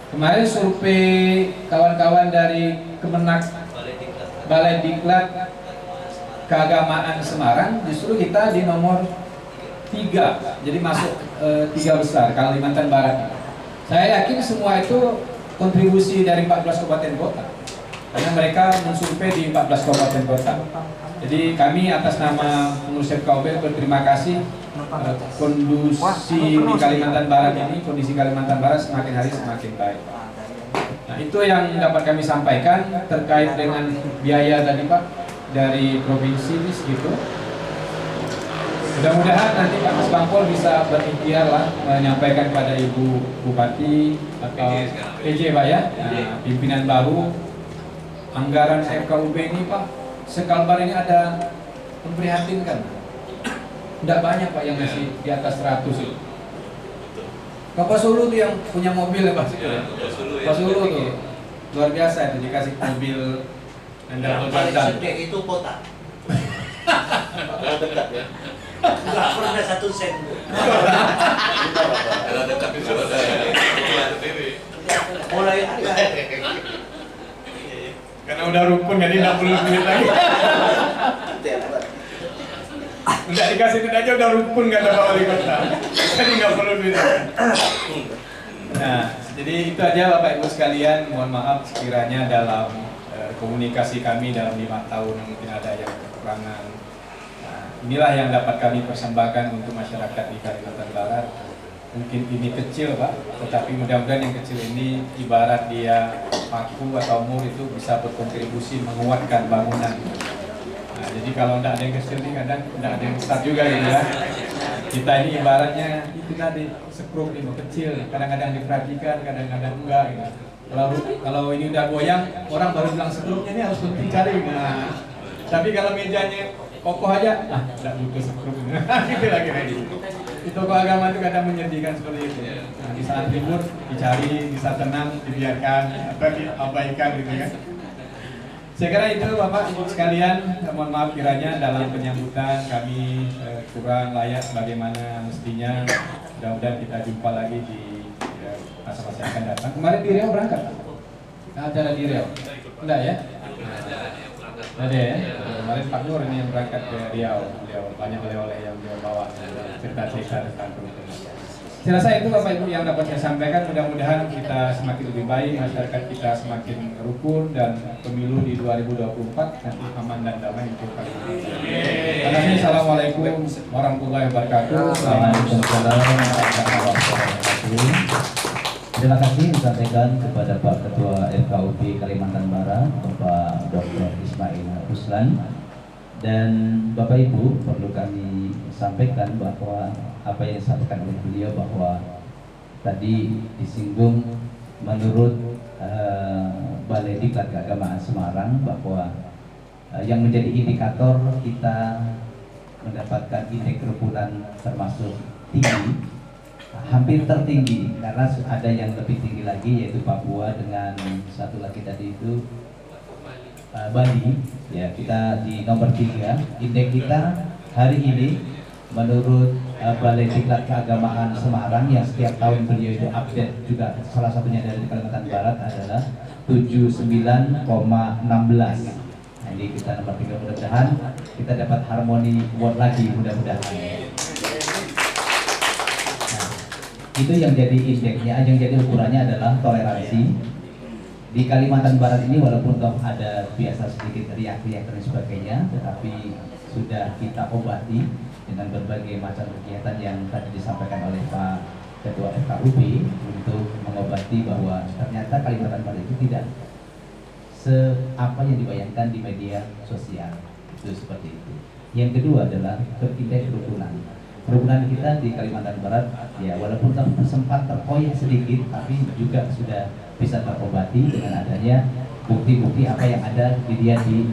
Kemarin survei kawan-kawan dari Kemenak Balai Diklat Keagamaan Semarang, justru kita di nomor 3, jadi masuk 3 besar Kalimantan Barat. Saya yakin semua itu kontribusi dari 14 kabupaten kota, karena mereka mensurvei di 14 kabupaten kota. Jadi kami atas nama pengurus FKUB berterima kasih. Kondisi di Kalimantan Barat ini, kondisi Kalimantan Barat semakin hari semakin baik. Nah, itu yang dapat kami sampaikan terkait dengan biaya tadi Pak dari provinsi ini segitu. Mudah-mudahan nanti Pak Mas Bangpol bisa berikhtiar lah menyampaikan kepada Ibu Bupati atau PJ Pak ya, pimpinan baru anggaran FKUB ini Pak, sekalbar ini ada memprihatinkan. Tidak banyak Pak yang masih di atas 100 itu. Bapak Sulu tuh yang punya mobil ya Pak? Pak Sulu tuh luar biasa itu dikasih mobil double badan. Itu kota. Dekat ya. Enggak pernah 1 sen. Kalau dekat di Surabaya, Mulai ada. Karena udah rukun jadi nggak perlu duit lagi. Udah dikasih duit aja udah rukun kata Pak Wali Kota. Jadi nggak perlu duit. Nah, jadi itu aja Bapak Ibu sekalian. Mohon maaf sekiranya dalam komunikasi kami dalam 5 tahun mungkin ada yang kekurangan. Nah, inilah yang dapat kami persembahkan untuk masyarakat di Kalimantan Barat. Mungkin ini kecil Pak, tetapi mudah-mudahan yang kecil ini ibarat dia paku atau mur itu bisa berkontribusi menguatkan bangunan. Nah, jadi kalau tidak ada yang kecil ini kadang tidak ada yang besar juga gitu ya. Kita ini ibaratnya itu tadi skrup ini kecil, kadang-kadang diperhatikan, kadang-kadang enggak gitu. Kalau ini udah goyang, orang baru bilang sekrupnya ini harus dicari. Nah, tapi kalau mejanya kokoh aja, tidak butuh skrup. Gitu lagi gitu. Di toko agama itu kadang menyedihkan seperti itu. Nah, di saat libur dicari, di saat tenang dibiarkan atau diabaikan gitu kan. Saya kira itu Bapak Ibu sekalian, mohon maaf kiranya dalam penyambutan kami kurang layak sebagaimana mestinya. Mudah-mudahan kita jumpa lagi di masa-masa yang akan datang. Kemarin di Riau berangkat? Acara di Riau? Enggak ya? Ada ya? Kemarin Pak Nur ini yang berangkat ke Riau. Beliau banyak oleh-oleh yang beliau bawa, cerita-cerita tentang Kalimantan. Saya rasa itu Bapak Ibu yang dapat saya sampaikan. Mudah-mudahan kita semakin lebih baik, masyarakat kita semakin rukun, dan pemilu di 2024 nanti aman dan damai untuk Kalimantan. Terima kasih. Assalamualaikum warahmatullahi wabarakatuh. Waalaikumsalam warahmatullahi wabarakatuh. Terima kasih disampaikan kepada Pak Ketua FKUB Kalimantan Barat, Bapak Dr. Ismail Ruslan. Dan Bapak Ibu, perlu kami sampaikan bahwa apa yang disampaikan oleh beliau bahwa tadi disinggung menurut Balai Diklat Keagamaan Semarang bahwa yang menjadi indikator kita mendapatkan indeks kerukunan termasuk tinggi, hampir tertinggi, karena ada yang lebih tinggi lagi yaitu Papua dengan satu lagi tadi itu Bali. Ya, kita di nomor 3. Indeks kita hari ini menurut Balai Diklat Keagamaan Semarang yang setiap tahun beliau itu update juga, salah satunya dari Kalimantan Barat adalah 79,16. Nah, ini kita nomor 3, mudah-mudahan kita dapat harmoni world lagi, mudah-mudahan. Itu yang jadi indeksnya, yang jadi ukurannya adalah toleransi. Di Kalimantan Barat ini walaupun toh ada biasa sedikit riak-riak dan sebagainya, tetapi sudah kita obati dengan berbagai macam kegiatan yang tadi disampaikan oleh Pak Ketua FKUB untuk mengobati bahwa ternyata Kalimantan Barat itu tidak seapa yang dibayangkan di media sosial. Itu seperti itu. Yang kedua adalah berindeks kerukunan. Kerukunan kita di Kalimantan Barat ya walaupun sempat terkoyak sedikit, tapi juga sudah bisa terobati dengan adanya bukti-bukti apa yang ada di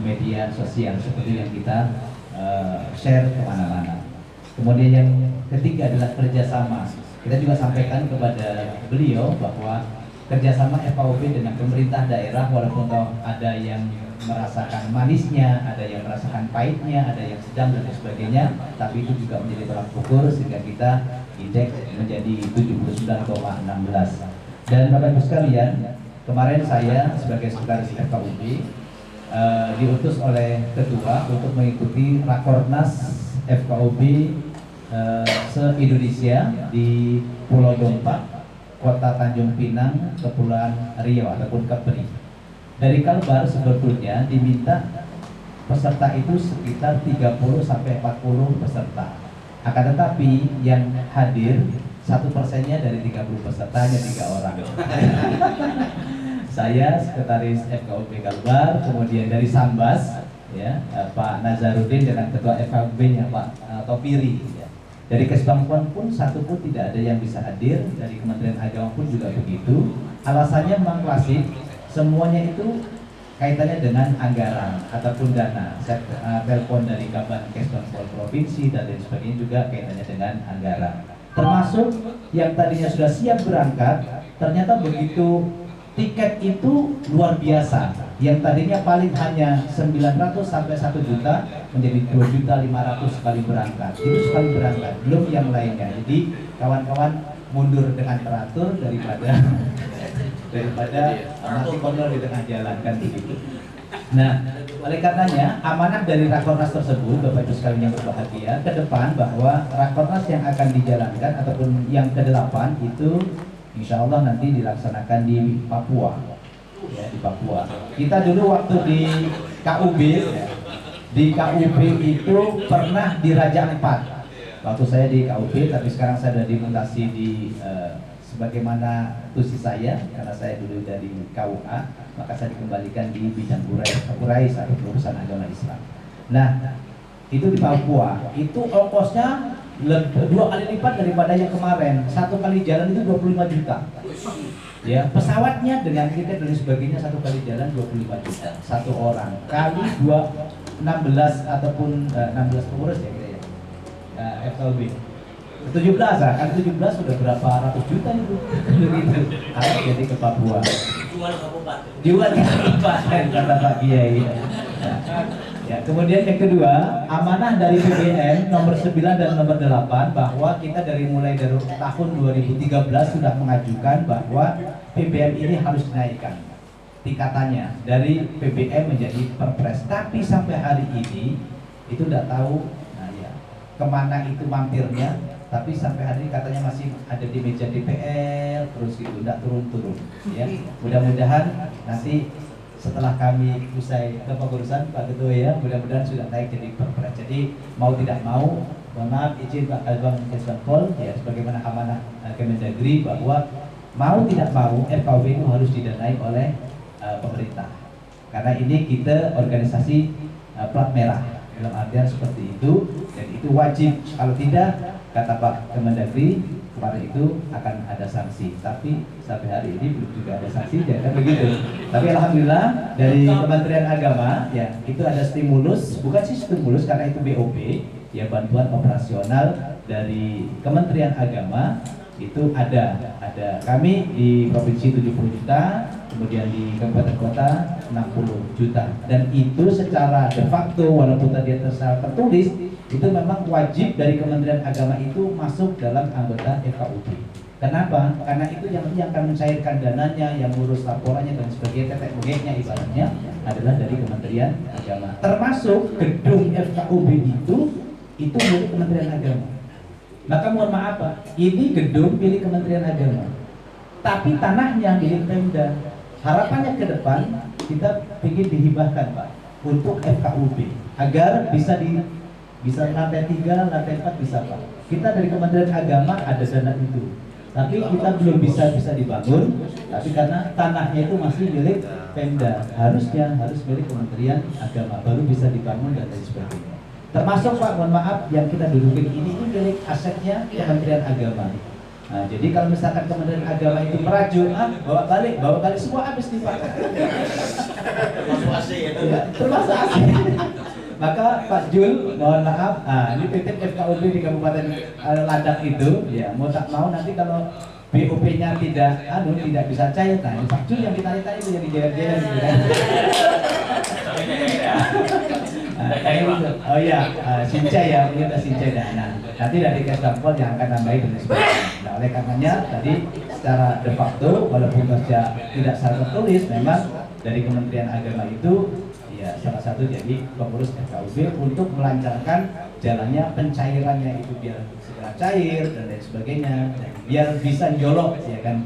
media sosial seperti yang kita share kemana-mana. Kemudian yang ketiga adalah kerjasama. Kita juga sampaikan kepada beliau bahwa kerjasama FKUB dengan pemerintah daerah walaupun ada yang merasakan manisnya, ada yang merasakan pahitnya, ada yang sedang dan sebagainya, tapi itu juga menjadi tolak ukur sehingga kita indeks menjadi 79,16. Dan Bapak Ibu sekalian, kemarin saya sebagai sekretaris FKUB diutus oleh Ketua untuk mengikuti Rakornas FKUB se-Indonesia di Pulau Dompak, Kota Tanjung Pinang, Kepulauan Riau ataupun Kepri. Dari Kalbar sebetulnya diminta peserta itu sekitar 30-40 peserta. Akan tetapi yang hadir 1%-nya dari 30 peserta hanya 3 orang. Saya sekretaris FKUB Kalbar, kemudian dari Sambas ya Pak Nazarudin dengan Ketua FKUB-nya Pak atau PIRI. Ya. Dari Kesbangpol pun satu pun tidak ada yang bisa hadir, dari Kementerian Agama pun juga begitu. Alasannya memang klasik, semuanya itu kaitannya dengan anggaran ataupun dana. Saya telepon dari Kaban Kesbangpol Provinsi dan lain sebagainya juga kaitannya dengan anggaran. Termasuk yang tadinya sudah siap berangkat, ternyata begitu tiket itu luar biasa. Yang tadinya paling hanya 900 sampai 1 juta menjadi 2.500.000 sekali berangkat. Itu sekali berangkat, belum yang lainnya. Jadi kawan-kawan mundur dengan teratur daripada mati konyol di tengah jalan, kan begitu. Nah, oleh karenanya amanah dari Rakornas tersebut, Bapak Ibu sekalian yang berbahagia, ke depan bahwa Rakornas yang akan dijalankan ataupun yang ke-8 itu insya Allah nanti dilaksanakan di Papua. Ya, di Papua. Kita dulu waktu di KUB, ya, di KUB itu pernah di Raja Ampat. Waktu saya di KUB, tapi sekarang saya sudah dimutasi di sebagaimana tusi saya, karena saya dulu dari KUA, maka saya dikembalikan di bidang Kurai saat urusan agama Islam. Nah, itu di Papua, itu ongkosnya 2 kali lipat daripada yang kemarin. 1 kali jalan itu 25 juta. Ya, pesawatnya dengan tiket dan sebagainya 1 kali jalan 25 juta 1 orang kali 16 ataupun 16 pengurus ya kira ya. FLB 17 lah, kan 17 sudah berapa ratus juta itu begitu. Jadi ke Papua jual kabupaten kata Pak Kiai. Ya, kemudian yang kedua, amanah dari PBM nomor 9 dan nomor 8 bahwa kita mulai dari tahun 2013 sudah mengajukan bahwa PBM ini harus dinaikkan tingkatannya dari PBM menjadi Perpres. Tapi sampai hari ini itu tidak tahu, nah ya, kemana itu mampirnya. Tapi sampai hari ini katanya masih ada di meja DPR terus gitu, tidak turun-turun. Ya, mudah-mudahan nanti setelah kami usai kepengurusan Pak Ketua ya, mudah-mudahan sudah naik jadi Perpres. Jadi mau tidak mau, mohon maaf izin Pak Kalbang Kesbangpol ya, sebagaimana amanah Kemendagri bahwa mau tidak mau FKUB itu harus didanai oleh pemerintah. Karena ini kita organisasi plat merah dalam artian seperti itu, dan itu wajib. Kalau tidak, kata Pak Kemendagri kemarin itu akan ada sanksi, tapi sampai hari ini belum juga ada sanksi, ya kan begitu. Tapi alhamdulillah dari Kementerian Agama ya, itu ada stimulus, bukan sih stimulus karena itu BOP ya, bantuan operasional dari Kementerian Agama itu ada kami di provinsi 70 juta, kemudian di kabupaten kota 60 juta, dan itu secara de facto walaupun tadi secara tertulis itu memang wajib dari Kementerian Agama itu masuk dalam anggota FKUB. Kenapa? Karena itu yang akan mencairkan dananya, yang ngurus laporannya dan sebagainya, tetek bengeknya ibaratnya adalah dari Kementerian Agama. Termasuk gedung FKUB itu milik Kementerian Agama. Maka mohon maaf Pak, ini gedung milik Kementerian Agama, tapi tanahnya milik Pemda. Harapannya ke depan kita ingin dihibahkan Pak untuk FKUB agar bisa lantai 3, lantai 4 bisa Pak. Kita dari Kementerian Agama ada dana itu, tapi kita belum bisa dibangun. Tapi karena tanahnya itu masih milik Pemda, harus milik Kementerian Agama baru bisa dibangun dan lain sebagainya. Termasuk Pak, mohon maaf, yang kita dudukin ini milik asetnya Kementerian Agama. Nah, jadi kalau misalkan Kementerian Agama itu merajuk, bawa balik semua habis nih Pak. Termasuk AC ya? Ya, termasuk AC. Maka Pak Jul, mohon maaf, ini PT FKUB di Kabupaten Ladang itu, ya mau tak mau nanti kalau BOP-nya tidak bisa cair, nah Pak Jul yang kita lihat itu yang dijaga-jaga gitu kan. Oh iya, Sincai ya, kita Sincai dan nanti dari Kesbangpol yang akan nambahin dan sebagainya. Nah, oleh karenanya tadi secara de facto walaupun tidak secara tertulis, memang dari Kementerian Agama itu ya salah satu jadi pengurus FKUB untuk melancarkan jalannya pencairannya itu biar segera cair dan lain sebagainya, dan biar bisa jolok ya kan,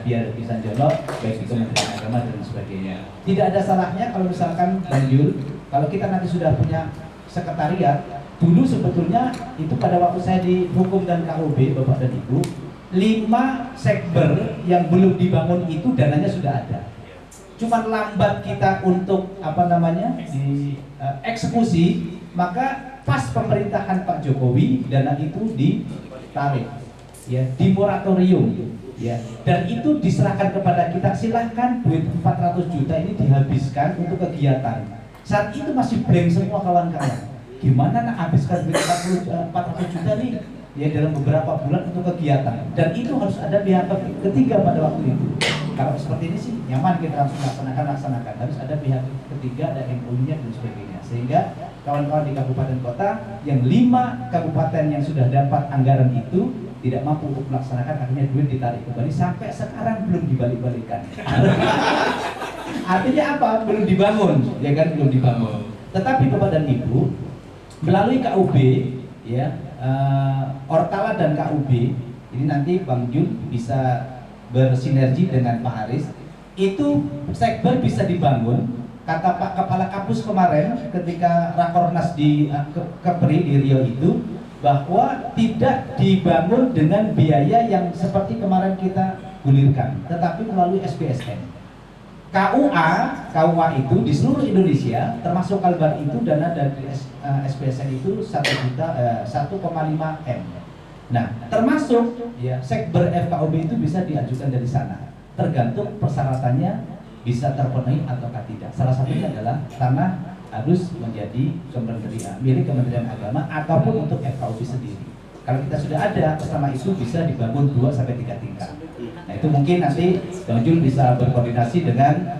biar bisa jolok baik di Kementerian Agama dan sebagainya. Tidak ada salahnya kalau misalkan Bang Jul, kalau kita nanti sudah punya sekretariat. Dulu sebetulnya itu pada waktu saya di Hukum dan KUB Bapak dan Ibu, 5 sekber yang belum dibangun itu dananya sudah ada. Cuman lambat kita untuk di eksekusi, maka pas pemerintahan Pak Jokowi dana itu ditarik, ya, di moratorium, ya, dan itu diserahkan kepada kita. Silahkan duit 400 juta ini dihabiskan untuk kegiatan. Saat itu masih blank semua kawan-kawan. Gimana nak habiskan duit 400 juta nih, ya, dalam beberapa bulan untuk kegiatan, dan itu harus ada pihak ketiga pada waktu itu. Kalau seperti ini sih nyaman, kita langsung laksanakan. Harus ada pihak ketiga, ada MOU-nya dan sebagainya. Sehingga kawan-kawan di kabupaten kota yang 5 kabupaten yang sudah dapat anggaran itu tidak mampu untuk melaksanakan, akhirnya duit ditarik kembali sampai sekarang belum dibalik-balikan. Artinya apa? Belum dibangun, ya kan, belum dibangun. Tetapi Bapak dan Ibu, melalui KUB, ya, Ortala dan KUB ini nanti Bang Jun bisa bersinergi dengan Pak Aris, itu sekber bisa dibangun. Kata Pak Kepala Kapus kemarin ketika Rakornas di Kepri di Riau itu, bahwa tidak dibangun dengan biaya yang seperti kemarin kita gulirkan, tetapi melalui SPSN. KUA itu di seluruh Indonesia termasuk Kalbar itu dana dari SPSN itu 1,5 M. Nah, termasuk, ya, sekber FKUB itu bisa diajukan dari sana, tergantung persyaratannya bisa terpenuhi ataukah tidak. Salah satunya adalah tanah harus menjadi milik Kementerian Agama ataupun untuk FKUB sendiri. Kalau kita sudah ada bersama itu bisa dibangun 2-3 tingkat. Nah, itu mungkin nanti Bang Jul bisa berkoordinasi dengan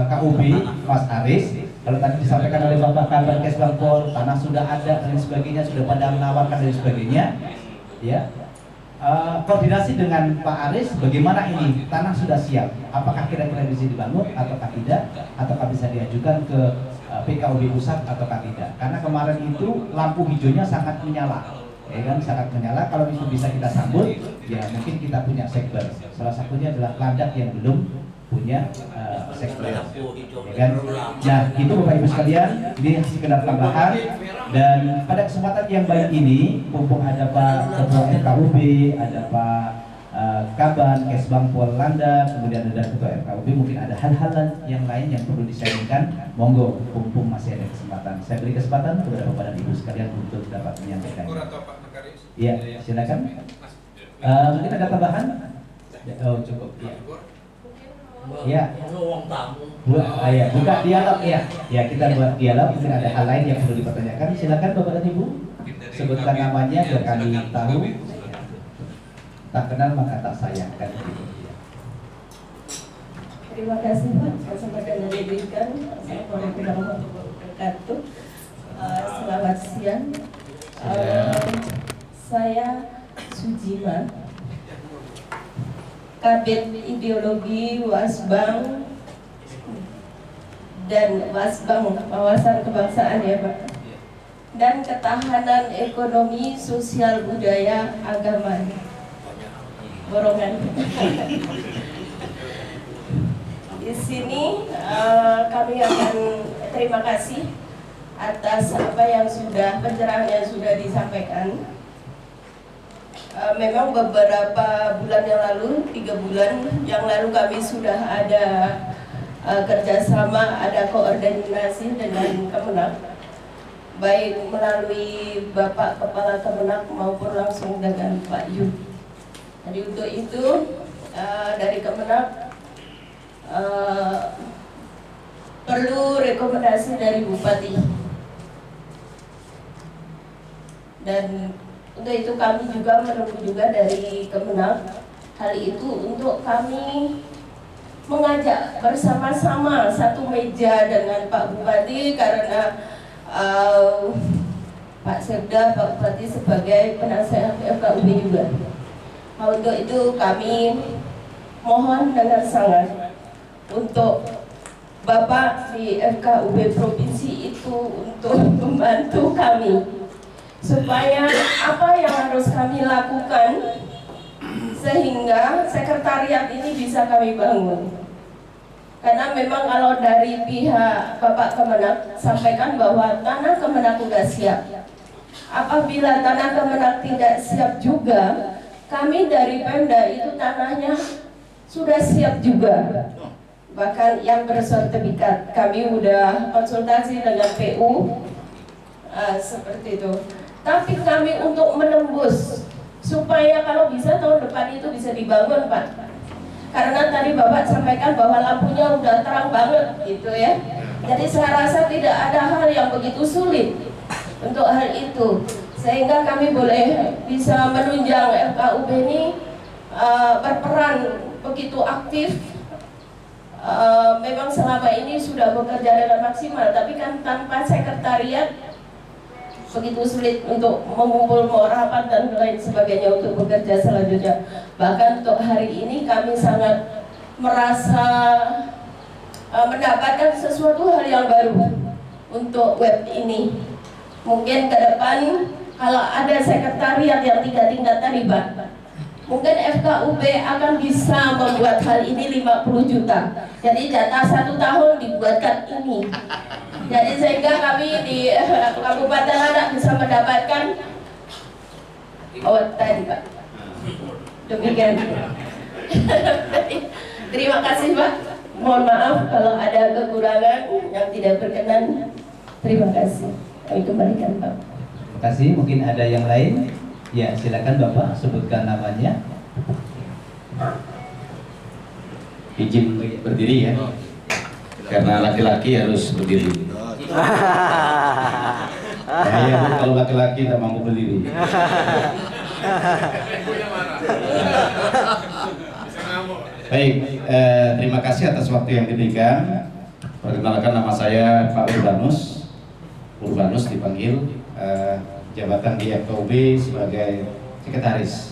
KUB Mas Aris. Kalau tadi disampaikan oleh Bapak Kabar Kesbangpol, tanah sudah ada dan sebagainya, sudah pada menawarkan dan sebagainya, ya. Koordinasi dengan Pak Aris, bagaimana ini tanah sudah siap, apakah kira-kira bisa dibangun ataukah tidak, ataukah bisa diajukan ke PKUB pusat ataukah tidak. Karena kemarin itu lampu hijaunya sangat menyala, ya kan, sangat menyala. Kalau itu bisa kita sambut, ya mungkin kita punya sekber. Salah satunya adalah Landak yang belum punya sekber, ya kan. Nah, itu Bapak Ibu sekalian, ini sekedar tambahan. Dan pada kesempatan yang baik ini, mumpung ada Pak Ketua FKUB, ada Pak Kaban, Kesbangpol Landak, kemudian ada Ketua FKUB, mungkin ada hal-hal yang lain yang perlu disampaikan. Monggo, mumpung masih ada kesempatan. Saya beri kesempatan kepada Bapak dan Ibu sekalian untuk dapat menyampaikan. Iya, silakan. Mungkin ada tambahan? Oh, cukup. Ya. Ya, buka dialog ya. Ya, kita buat dialog. Mungkin ada hal lain yang perlu dipertanyakan. Silakan Bapak dan Ibu. Sebutkan namanya biar kami tahu. Tak kenal maka tak sayang, kan gitu. Terima kasih Pak, kesempatan yang diberikan. Assalamualaikum warahmatullahi wabarakatuh. Selamat siang. Saya Sujima, Kabit Ideologi Wasbang dan Wasbang Wawasan Kebangsaan, ya Pak, dan Ketahanan Ekonomi Sosial Budaya Agama Borongan. Di sini kami akan terima kasih atas apa yang sudah, pencerahan yang sudah disampaikan. Memang beberapa bulan yang lalu, 3 bulan yang lalu kami sudah ada kerjasama, ada koordinasi dengan Kemenak, baik melalui Bapak Kepala Kemenak maupun langsung dengan Pak Yud. Jadi untuk itu dari Kemenak perlu rekomendasi dari Bupati, dan untuk itu kami juga menunggu juga dari Kemenak hal itu untuk kami mengajak bersama-sama satu meja dengan Pak Bupati, karena Pak Sekda, Pak Bupati sebagai penasehat FKUB juga. Nah, untuk itu kami mohon dengan sangat untuk Bapak di FKUB Provinsi itu untuk membantu kami supaya apa yang harus kami lakukan sehingga sekretariat ini bisa kami bangun. Karena memang kalau dari pihak Bapak Kemenak sampaikan bahwa tanah Kemenak sudah siap. Apabila tanah Kemenak tidak siap juga, kami dari Pemda itu tanahnya sudah siap juga. bahkan yang bersertifikat. Kami udah konsultasi dengan PU seperti itu. Tapi kami untuk menembus supaya kalau bisa tahun depan itu bisa dibangun, Pak. Karena tadi Bapak sampaikan bahwa lampunya udah terang banget gitu ya. Jadi saya rasa tidak ada hal yang begitu sulit untuk hal itu, sehingga kami boleh bisa menunjang FKUB ini berperan begitu aktif. Memang selama ini sudah bekerja dengan maksimal, tapi kan tanpa sekretariat begitu sulit untuk mengumpul rapat dan lain sebagainya untuk bekerja selanjutnya. Bahkan untuk hari ini kami sangat merasa mendapatkan sesuatu hal yang baru untuk web ini. Mungkin ke depan kalau ada sekretariat yang 3 tingkat tadi, Pak, mungkin FKUB akan bisa membuat hal ini 50 juta. Jadi jatah 1 tahun dibuatkan ini. Jadi sehingga kami di Kabupaten Landak bisa mendapatkan tadi, Pak. Demikian. Terima kasih, Pak. Mohon maaf kalau ada kekurangan yang tidak berkenan. Terima kasih. Kami kembalikan, Pak. Terima kasih. Mungkin ada yang lain? Ya, silakan Bapak sebutkan namanya. Izin berdiri ya, karena laki-laki harus berdiri. Ya, kalau laki-laki tak mampu berdiri. Baik, terima kasih atas waktu yang diberikan. Perkenalkan, nama saya Pak Urbanus. Urbanus dipanggil, jabatan di FKUB sebagai sekretaris.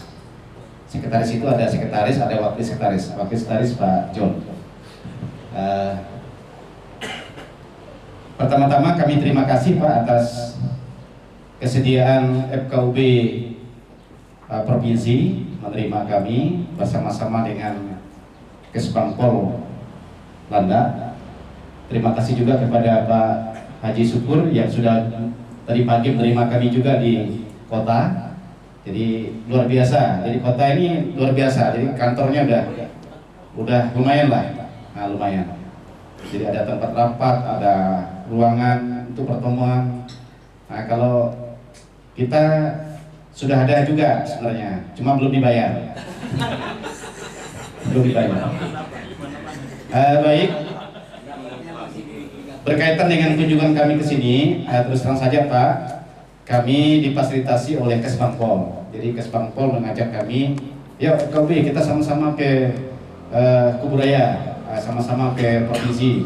Sekretaris itu ada sekretaris, ada wakil sekretaris. Wakil sekretaris Pak John. Pertama-tama kami terima kasih Pak atas kesediaan FKUB Provinsi menerima kami bersama-sama dengan Kesbangpol Landak. Terima kasih juga kepada Pak Haji Syukur yang sudah tadi pagi menerima kami juga di kota. Jadi luar biasa. Jadi kota ini luar biasa. Jadi kantornya udah lumayan lah. Nah, lumayan. Jadi ada tempat rapat, ada ruangan untuk pertemuan. Nah, kalau kita sudah ada juga sebenarnya, cuma belum dibayar. Belum dibayar. Baik. Berkaitan dengan kunjungan kami ke sini, terus terang saja Pak, kami difasilitasi oleh Kesbangpol. Jadi Kesbangpol mengajak kami, yuk FKUB kita sama-sama ke Kuburaya, sama-sama ke provinsi,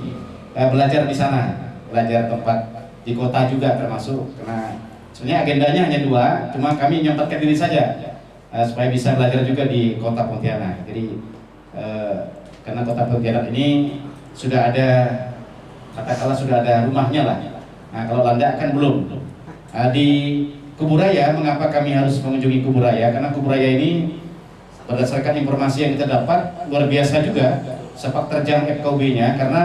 belajar di sana, belajar tempat di kota juga termasuk. Karena sebenarnya agendanya hanya 2, cuma kami menyempatkan diri saja supaya bisa belajar juga di kota Pontianak. Jadi karena kota Pontianak ini sudah ada, katakanlah sudah ada rumahnya lah. Nah, kalau Landak kan belum. Di Kuburaya, mengapa kami harus mengunjungi Kuburaya? Karena Kuburaya ini berdasarkan informasi yang kita dapat luar biasa juga sepak terjang FKUB-nya, karena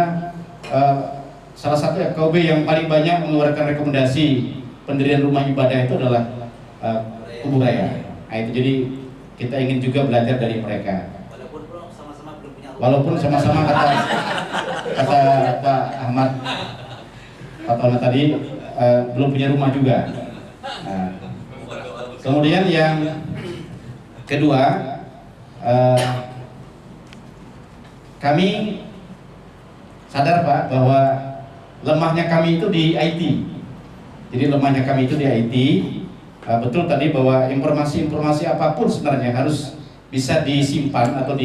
salah satu FKUB yang paling banyak mengeluarkan rekomendasi pendirian rumah ibadah itu adalah Kuburaya. Nah, itu jadi kita ingin juga belajar dari mereka. Walaupun sama-sama kata Pak Ahmad Fatona tadi belum punya rumah juga. Nah, kemudian yang kedua, kami sadar Pak bahwa lemahnya kami itu di IT. Jadi lemahnya kami itu di IT. Betul tadi bahwa informasi-informasi apapun sebenarnya harus bisa disimpan atau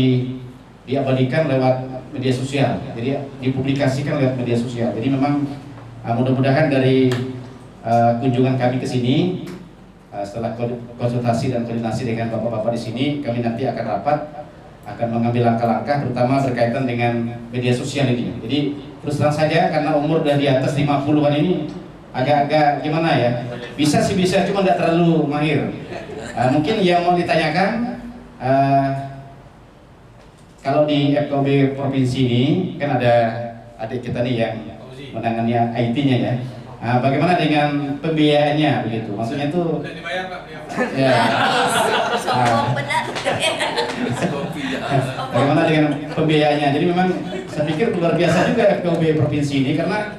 diabadikan lewat media sosial. Jadi dipublikasikan lewat media sosial. Jadi memang mudah-mudahan dari kunjungan kami ke sini, setelah konsultasi dan koordinasi dengan bapak-bapak di sini, kami nanti akan rapat, akan mengambil langkah-langkah terutama berkaitan dengan media sosial ini. Jadi terus terang saja karena umur udah di atas 50-an ini agak-agak gimana ya, bisa sih bisa, cuma tidak terlalu mahir. Mungkin yang mau ditanyakan, kalau di FKUB Provinsi ini kan ada adik kita nih yang menangani IT-nya ya. Bagaimana dengan pembiayaannya begitu? Maksudnya itu ya. Bagaimana dengan pembiayaannya? Jadi memang saya pikir luar biasa juga FKUB provinsi ini karena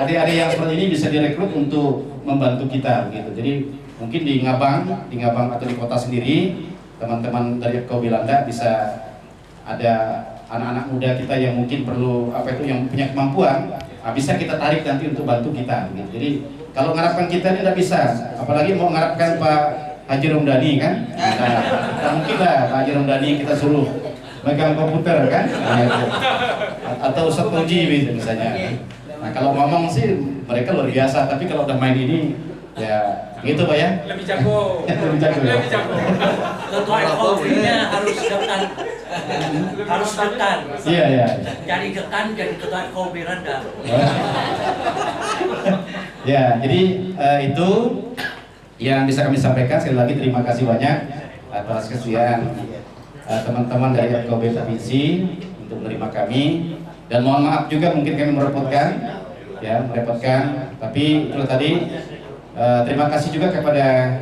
adik-adik yang seperti ini bisa direkrut untuk membantu kita gitu. Jadi mungkin di Ngabang atau di kota sendiri teman-teman dari FKUB Landak bisa ada anak-anak muda kita yang mungkin perlu yang punya kemampuan, bisa kita tarik nanti untuk bantu kita gitu. Jadi kalau mengharapkan kita ini tidak bisa, apalagi mau mengharapkan Pak Haji Romdani kan, nah, mungkin lah Pak Haji Romdani kita suruh megang komputer kan, atau Ustadz Toji misalnya. Nah kalau ngomong sih mereka luar biasa, tapi kalau udah main ini ya gitu Pak ya. Lebih jago. Lebih jago. Lebih jago. Ketua FKUB-nya harus dekan. Iya. Jadi dekan jadi ketua FKUB Landak. Ya, jadi itu yang bisa kami sampaikan. Sekali lagi terima kasih banyak atas kesediaan teman-teman dari FKUB Provinsi untuk menerima kami, dan mohon maaf juga mungkin kami merepotkan, tapi itu tadi terima kasih juga kepada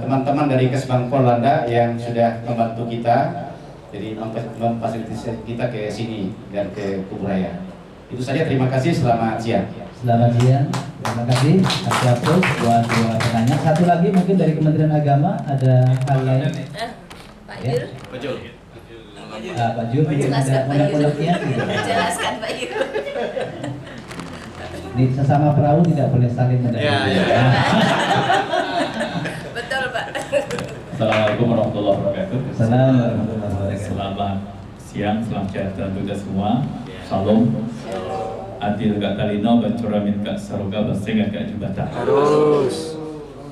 teman-teman dari Kesbangpol Landak yang sudah membantu kita, jadi memfasilitasi kita ke sini dan ke Kuburaya. Itu saja, terima kasih, selamat siang. Selamat siang, terima kasih Pak Apus buat dua pertanyaan. Satu lagi mungkin dari Kementerian Agama ada hal lain. Pak Yur. Pak Jul mungkin ada unek-uneknya. Jelaskan Pak Yur. Ini sesama perahu tidak boleh saling mendahului. Ya. Betul Pak. Assalamualaikum warahmatullahi wabarakatuh. Assalamualaikum warahmatullahi wabarakatuh. Selamat siang, selamat sejahtera untuk kita semua. Salam. Adil gak talino, bancura min kak saroga, basengat kak jubata. Harus.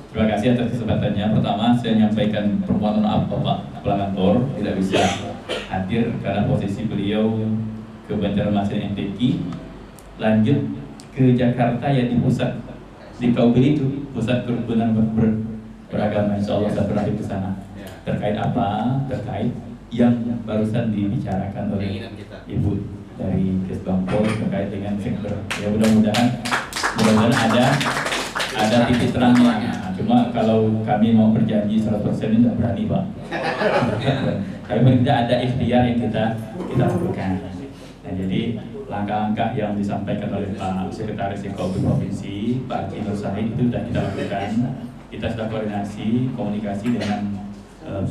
Terima kasih atas kesempatannya. Pertama, saya menyampaikan permohonan maaf Bapak Kepala Kantor tidak bisa hadir karena posisi beliau ke Banjarmasin NTQ. Lanjut ke Jakarta ya, di pusat di KUB itu, pusat kerukunan beragama. Insya Allah saya berakhir ke sana. Terkait apa? Terkait yang barusan dibicarakan oleh Ibu dari Kesbangpol terkait dengan sektor. Ya mudah-mudahan ada titik terangnya. Nah, cuma kalau kami mau berjanji 100% ini tidak berani Pak. Tapi tidak ada ikhtiar yang kita lakukan. Nah, jadi langkah-langkah yang disampaikan oleh Pak Sekretaris Ekonomi Provinsi Pak Haji Nur Said itu sudah kita lakukan. Kita sudah koordinasi komunikasi dengan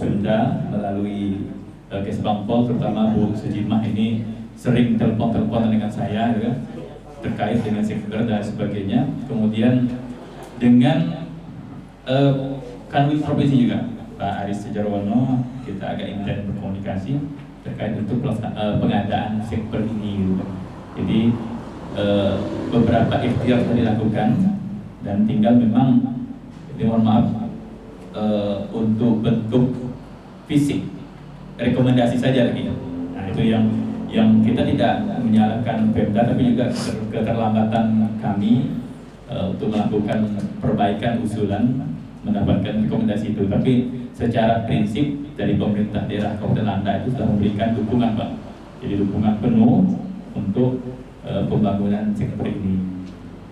Pemda melalui Kesbangpol, terutama Bu Sujimah ini sering telepon-teleponan dengan saya ya, terkait dengan sekber dan sebagainya. Kemudian dengan Kanwil Provinsi juga Pak Aris Sejarwono, kita agak intens berkomunikasi terkait untuk pengadaan sekber ini gitu. Jadi beberapa ikhtiar sudah dilakukan dan tinggal memang, mohon maaf, untuk bentuk fisik rekomendasi saja lagi. Nah itu yang kita tidak menyalahkan Pemda, tapi juga keterlambatan kami untuk melakukan perbaikan usulan mendapatkan rekomendasi itu. Tapi secara prinsip dari pemerintah daerah Kabupaten Landak itu sudah memberikan dukungan Pak. Jadi dukungan penuh untuk pembangunan sektor ini.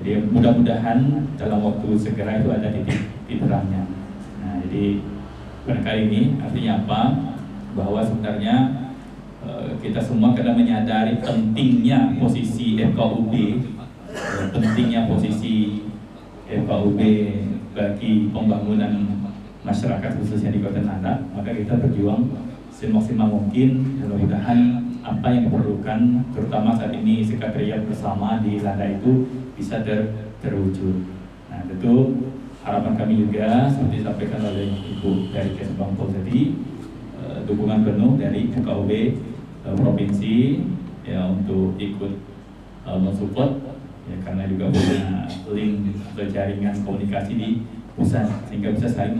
Jadi mudah-mudahan dalam waktu segera itu ada titik terangnya. Nah jadi pada kali ini artinya apa? Bahwa sebenarnya kita semua kadang menyadari pentingnya posisi FKUB, pentingnya posisi FKUB bagi pembangunan masyarakat khususnya di Kabupaten Landak. Maka kita berjuang semaksimal mungkin, mudah-mudahan apa yang diperlukan, terutama saat ini sekretariat bersama di Landak itu bisa terwujud. Nah tentu harapan kami juga seperti disampaikan oleh Ibu dari Kesbangpol tadi, dukungan penuh dari FKUB Provinsi ya untuk ikut mensupport ya, karena juga punya link atau jaringan komunikasi di pusat sehingga bisa saling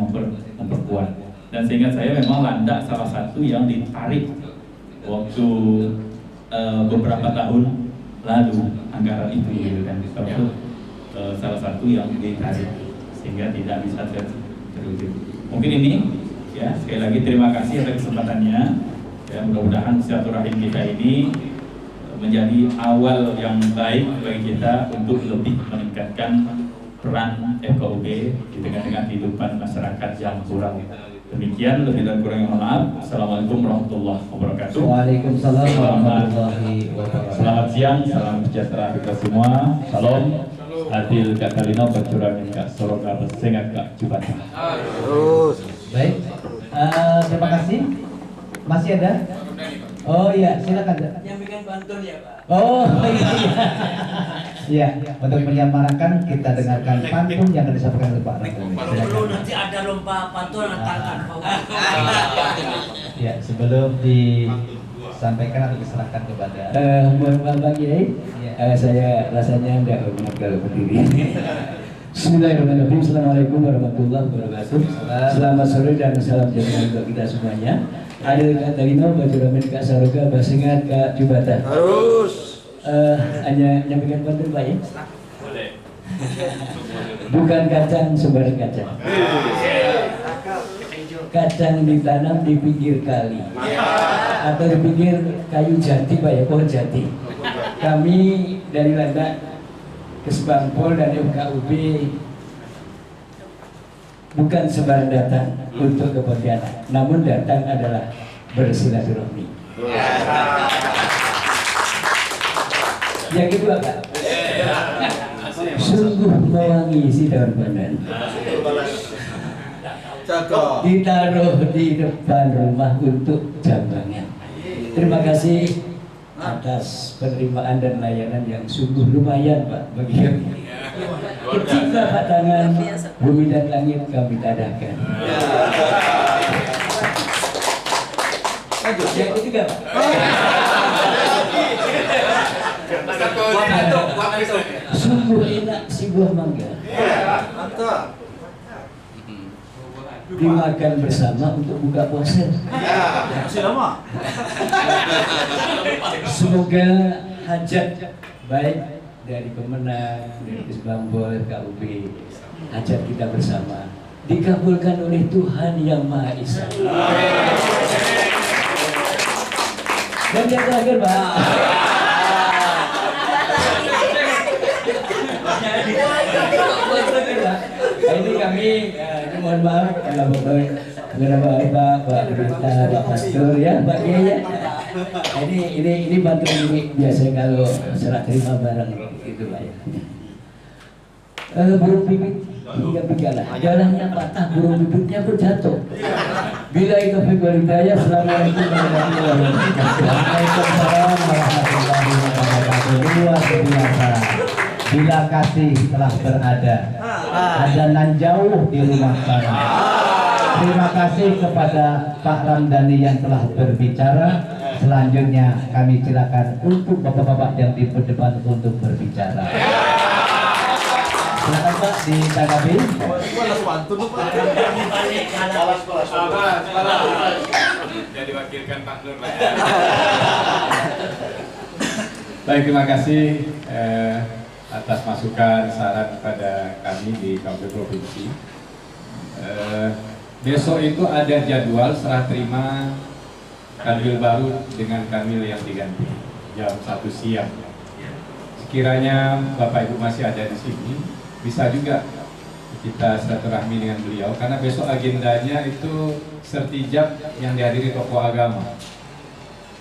memperkuat. Dan sehingga saya memang Landak salah satu yang ditarik waktu beberapa tahun lalu anggaran itu gitu kan, salah satu yang ditarik sehingga tidak bisa terwujud. Mungkin ini ya, sekali lagi terima kasih atas kesempatannya. Ya, mudah-mudahan silaturahim kita ini menjadi awal yang baik bagi kita untuk lebih meningkatkan peran FKUB di tengah-tengah kehidupan masyarakat yang kurang Demikian, lebih dan kurangnya maaf. Assalamualaikum warahmatullahi wabarakatuh. Waalaikumsalam warahmatullahi wabarakatuh. Selamat siang, salam sejahtera kita semua. Salam. Adil Katalino Bacuramin Kak Soroka Besengat Kak Jubata. Baik, terima kasih. Masih ada? Oh iya, silakan. Yang bikin pantun ya Pak. Oh iya. Iya, untuk menyamarakan kita dengarkan pantun yang akan disampaikan oleh Pak Rangga. Dulu nanti ada lomba pantun antarkan Ya, sebelum disampaikan atau diserahkan kepada Mohon maaf Pak Kiai, saya rasanya tidak benar kalau berdiri. Bismillahirrahmanirrahim. Assalamualaikum warahmatullahi wabarakatuh. Selamat sore dan salam sejahtera untuk kita semuanya. Adil Katalino Bacuramin Kak Soroka Besengat Kak Jubata. Harus. Hanya menyampaikan pantun Pak ya. Boleh. Bukan kacang sembarang kacang. Kacang ditanam di pinggir kali atau di pinggir kayu jati Pak ya, pohon jati. Kami dari Landak, Kesbangpol dan FKUB bukan sembarang datang untuk ke Pontianak, namun datang adalah bersilaturahmi. Yang kedua Pak, sungguh mewangi si daun pandan. Ditaruh di depan rumah untuk jambangan. Terima kasih atas penerimaan dan layanan yang sungguh lumayan Pak bagi kami. Ketika tangan bumi dan langit kami tadahkan. Yang ketiga Pak. Sungguh enak si buah mangga. Dimakan bersama untuk buka puasa. Semoga hajat baik dari pemenang, dari Kesbangpol, KUB, hajat kita bersama dikabulkan oleh Tuhan Yang Maha Esa. Dan yang terakhir Pak, ini kami mohon maaf beberapa Pak Berita, Pak Pastor ya, Pak Kiai ya. Ini bantuan ini biasa kalau serah terima barang itu Pak ya. Burung pipit hingga pigalah, jalannya patah, burung pipitnya pun jatuh. Bila itu hidayah, assalamualaikum warahmatullahi wabarakatuh. Waalaikumsalam warahmatullahi wabarakatuh. Luar biasa. Bila kasih telah berada, adanan jauh di rumah sana. Terima kasih kepada Pak Ramdhani yang telah berbicara. Selanjutnya kami silakan untuk bapak-bapak yang di depan untuk berbicara. Silakan Pak ditanggapi. Jadi wakilkan Pak Nur. Baik, terima kasih atas masukan saran kepada kami di KPU Provinsi. Besok itu ada jadwal serah terima kanwil baru dengan kanwil yang diganti jam 1 siang. Sekiranya Bapak Ibu masih ada di sini, bisa juga kita silaturahmi dengan beliau karena besok agendanya itu sertijab yang dihadiri tokoh agama.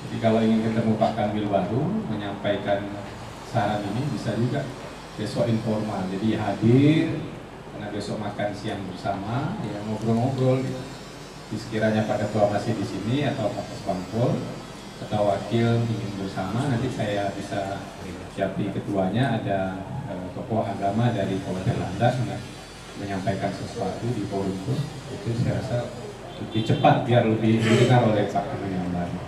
Jadi kalau ingin ketemu Pak Kanwil baru menyampaikan saran ini bisa juga besok informal. Jadi hadir karena besok makan siang bersama, ya ngobrol-ngobrol. Sekiranya Pak Ketua masih di sini atau Pak Kesbangpol atau wakil ingin bersama, nanti saya bisa siapi ketuanya ada tokoh agama dari Kabupaten Landak menyampaikan sesuatu di forum itu saya rasa lebih cepat biar lebih didengar oleh Pak Kanwil yang baru.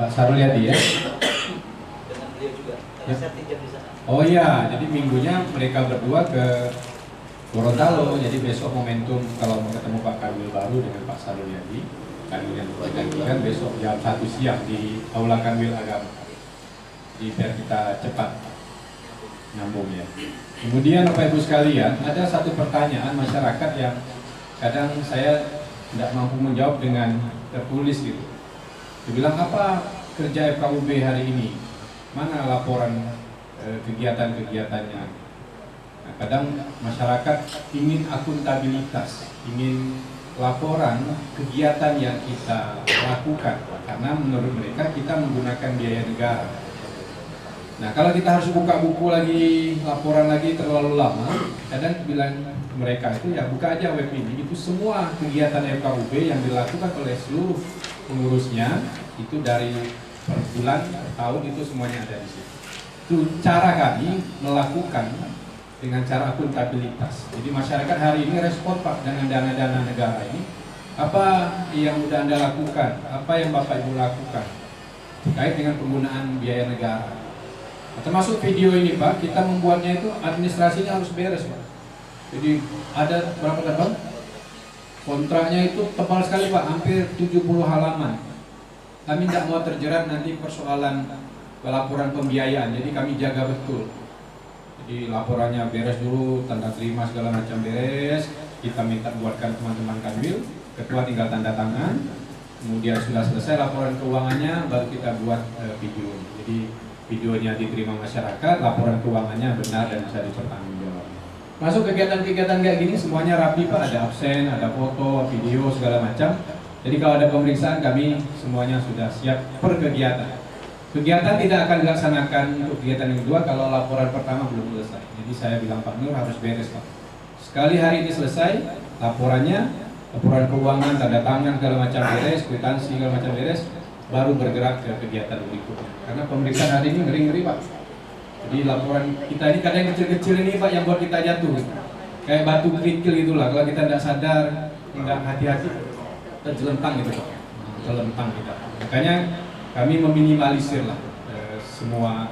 Pak Sarul Yadi ya? Oh iya, jadi minggunya mereka berdua ke Gorontalo, jadi besok momentum kalau mau ketemu Pak Kanwil baru dengan Pak Sarul Yadi, Kanwil yang digantikan besok jam 1 siang di Aula Kanwil Agama. Jadi biar kita cepat nyambung ya. Kemudian Bapak Ibu sekalian, ada satu pertanyaan masyarakat yang kadang saya tidak mampu menjawab dengan tertulis gitu. Dia bilang apa kerja FKUB hari ini? Mana laporan kegiatan-kegiatannya? Nah, kadang masyarakat ingin akuntabilitas, ingin laporan kegiatan yang kita lakukan, karena menurut mereka kita menggunakan biaya negara. Nah, kalau kita harus buka buku lagi, laporan lagi terlalu lama, kadang bilang mereka itu ya buka aja web ini, itu semua kegiatan FKUB yang dilakukan oleh seluruh pengurusnya itu dari per bulan, per tahun itu semuanya ada di situ. Itu cara kami melakukan dengan cara akuntabilitas. Jadi masyarakat hari ini respon Pak dengan dana-dana negara ini, apa yang sudah Anda lakukan, apa yang Bapak Ibu lakukan terkait dengan penggunaan biaya negara. Termasuk video ini Pak, kita membuatnya itu administrasinya harus beres Pak. Jadi ada berapa tebal? Kontraknya itu tebal sekali Pak, hampir 70 halaman. Kami tidak mau terjerat nanti persoalan laporan pembiayaan, jadi kami jaga betul. Jadi laporannya beres dulu, tanda terima segala macam beres. Kita minta buatkan teman-teman Kanwil, ketua tinggal tanda tangan. Kemudian sudah selesai laporan keuangannya, baru kita buat video. Jadi videonya diterima masyarakat, laporan keuangannya benar dan bisa dipertanggungjawabkan. Masuk kegiatan-kegiatan kayak gini semuanya rapi Pak, ada absen, ada foto, video segala macam. Jadi kalau ada pemeriksaan kami semuanya sudah siap per kegiatan. Kegiatan tidak akan dilaksanakan untuk kegiatan yang kedua kalau laporan pertama belum selesai. Jadi saya bilang Pak Nur harus beres Pak. Sekali hari ini selesai laporannya, laporan keuangan, tanda tangan segala macam beres, kwitansi segala macam beres, baru bergerak ke kegiatan berikutnya. Karena pemeriksaan hari ini ngeri-ngeri Pak. Jadi laporan kita ini kadang kecil-kecil ini Pak yang buat kita jatuh. Kayak batu kerikil itulah, kalau kita tidak sadar, tidak hati-hati, kita jelentang gitu Pak. Jelentang kita. Makanya kami meminimalisir lah semua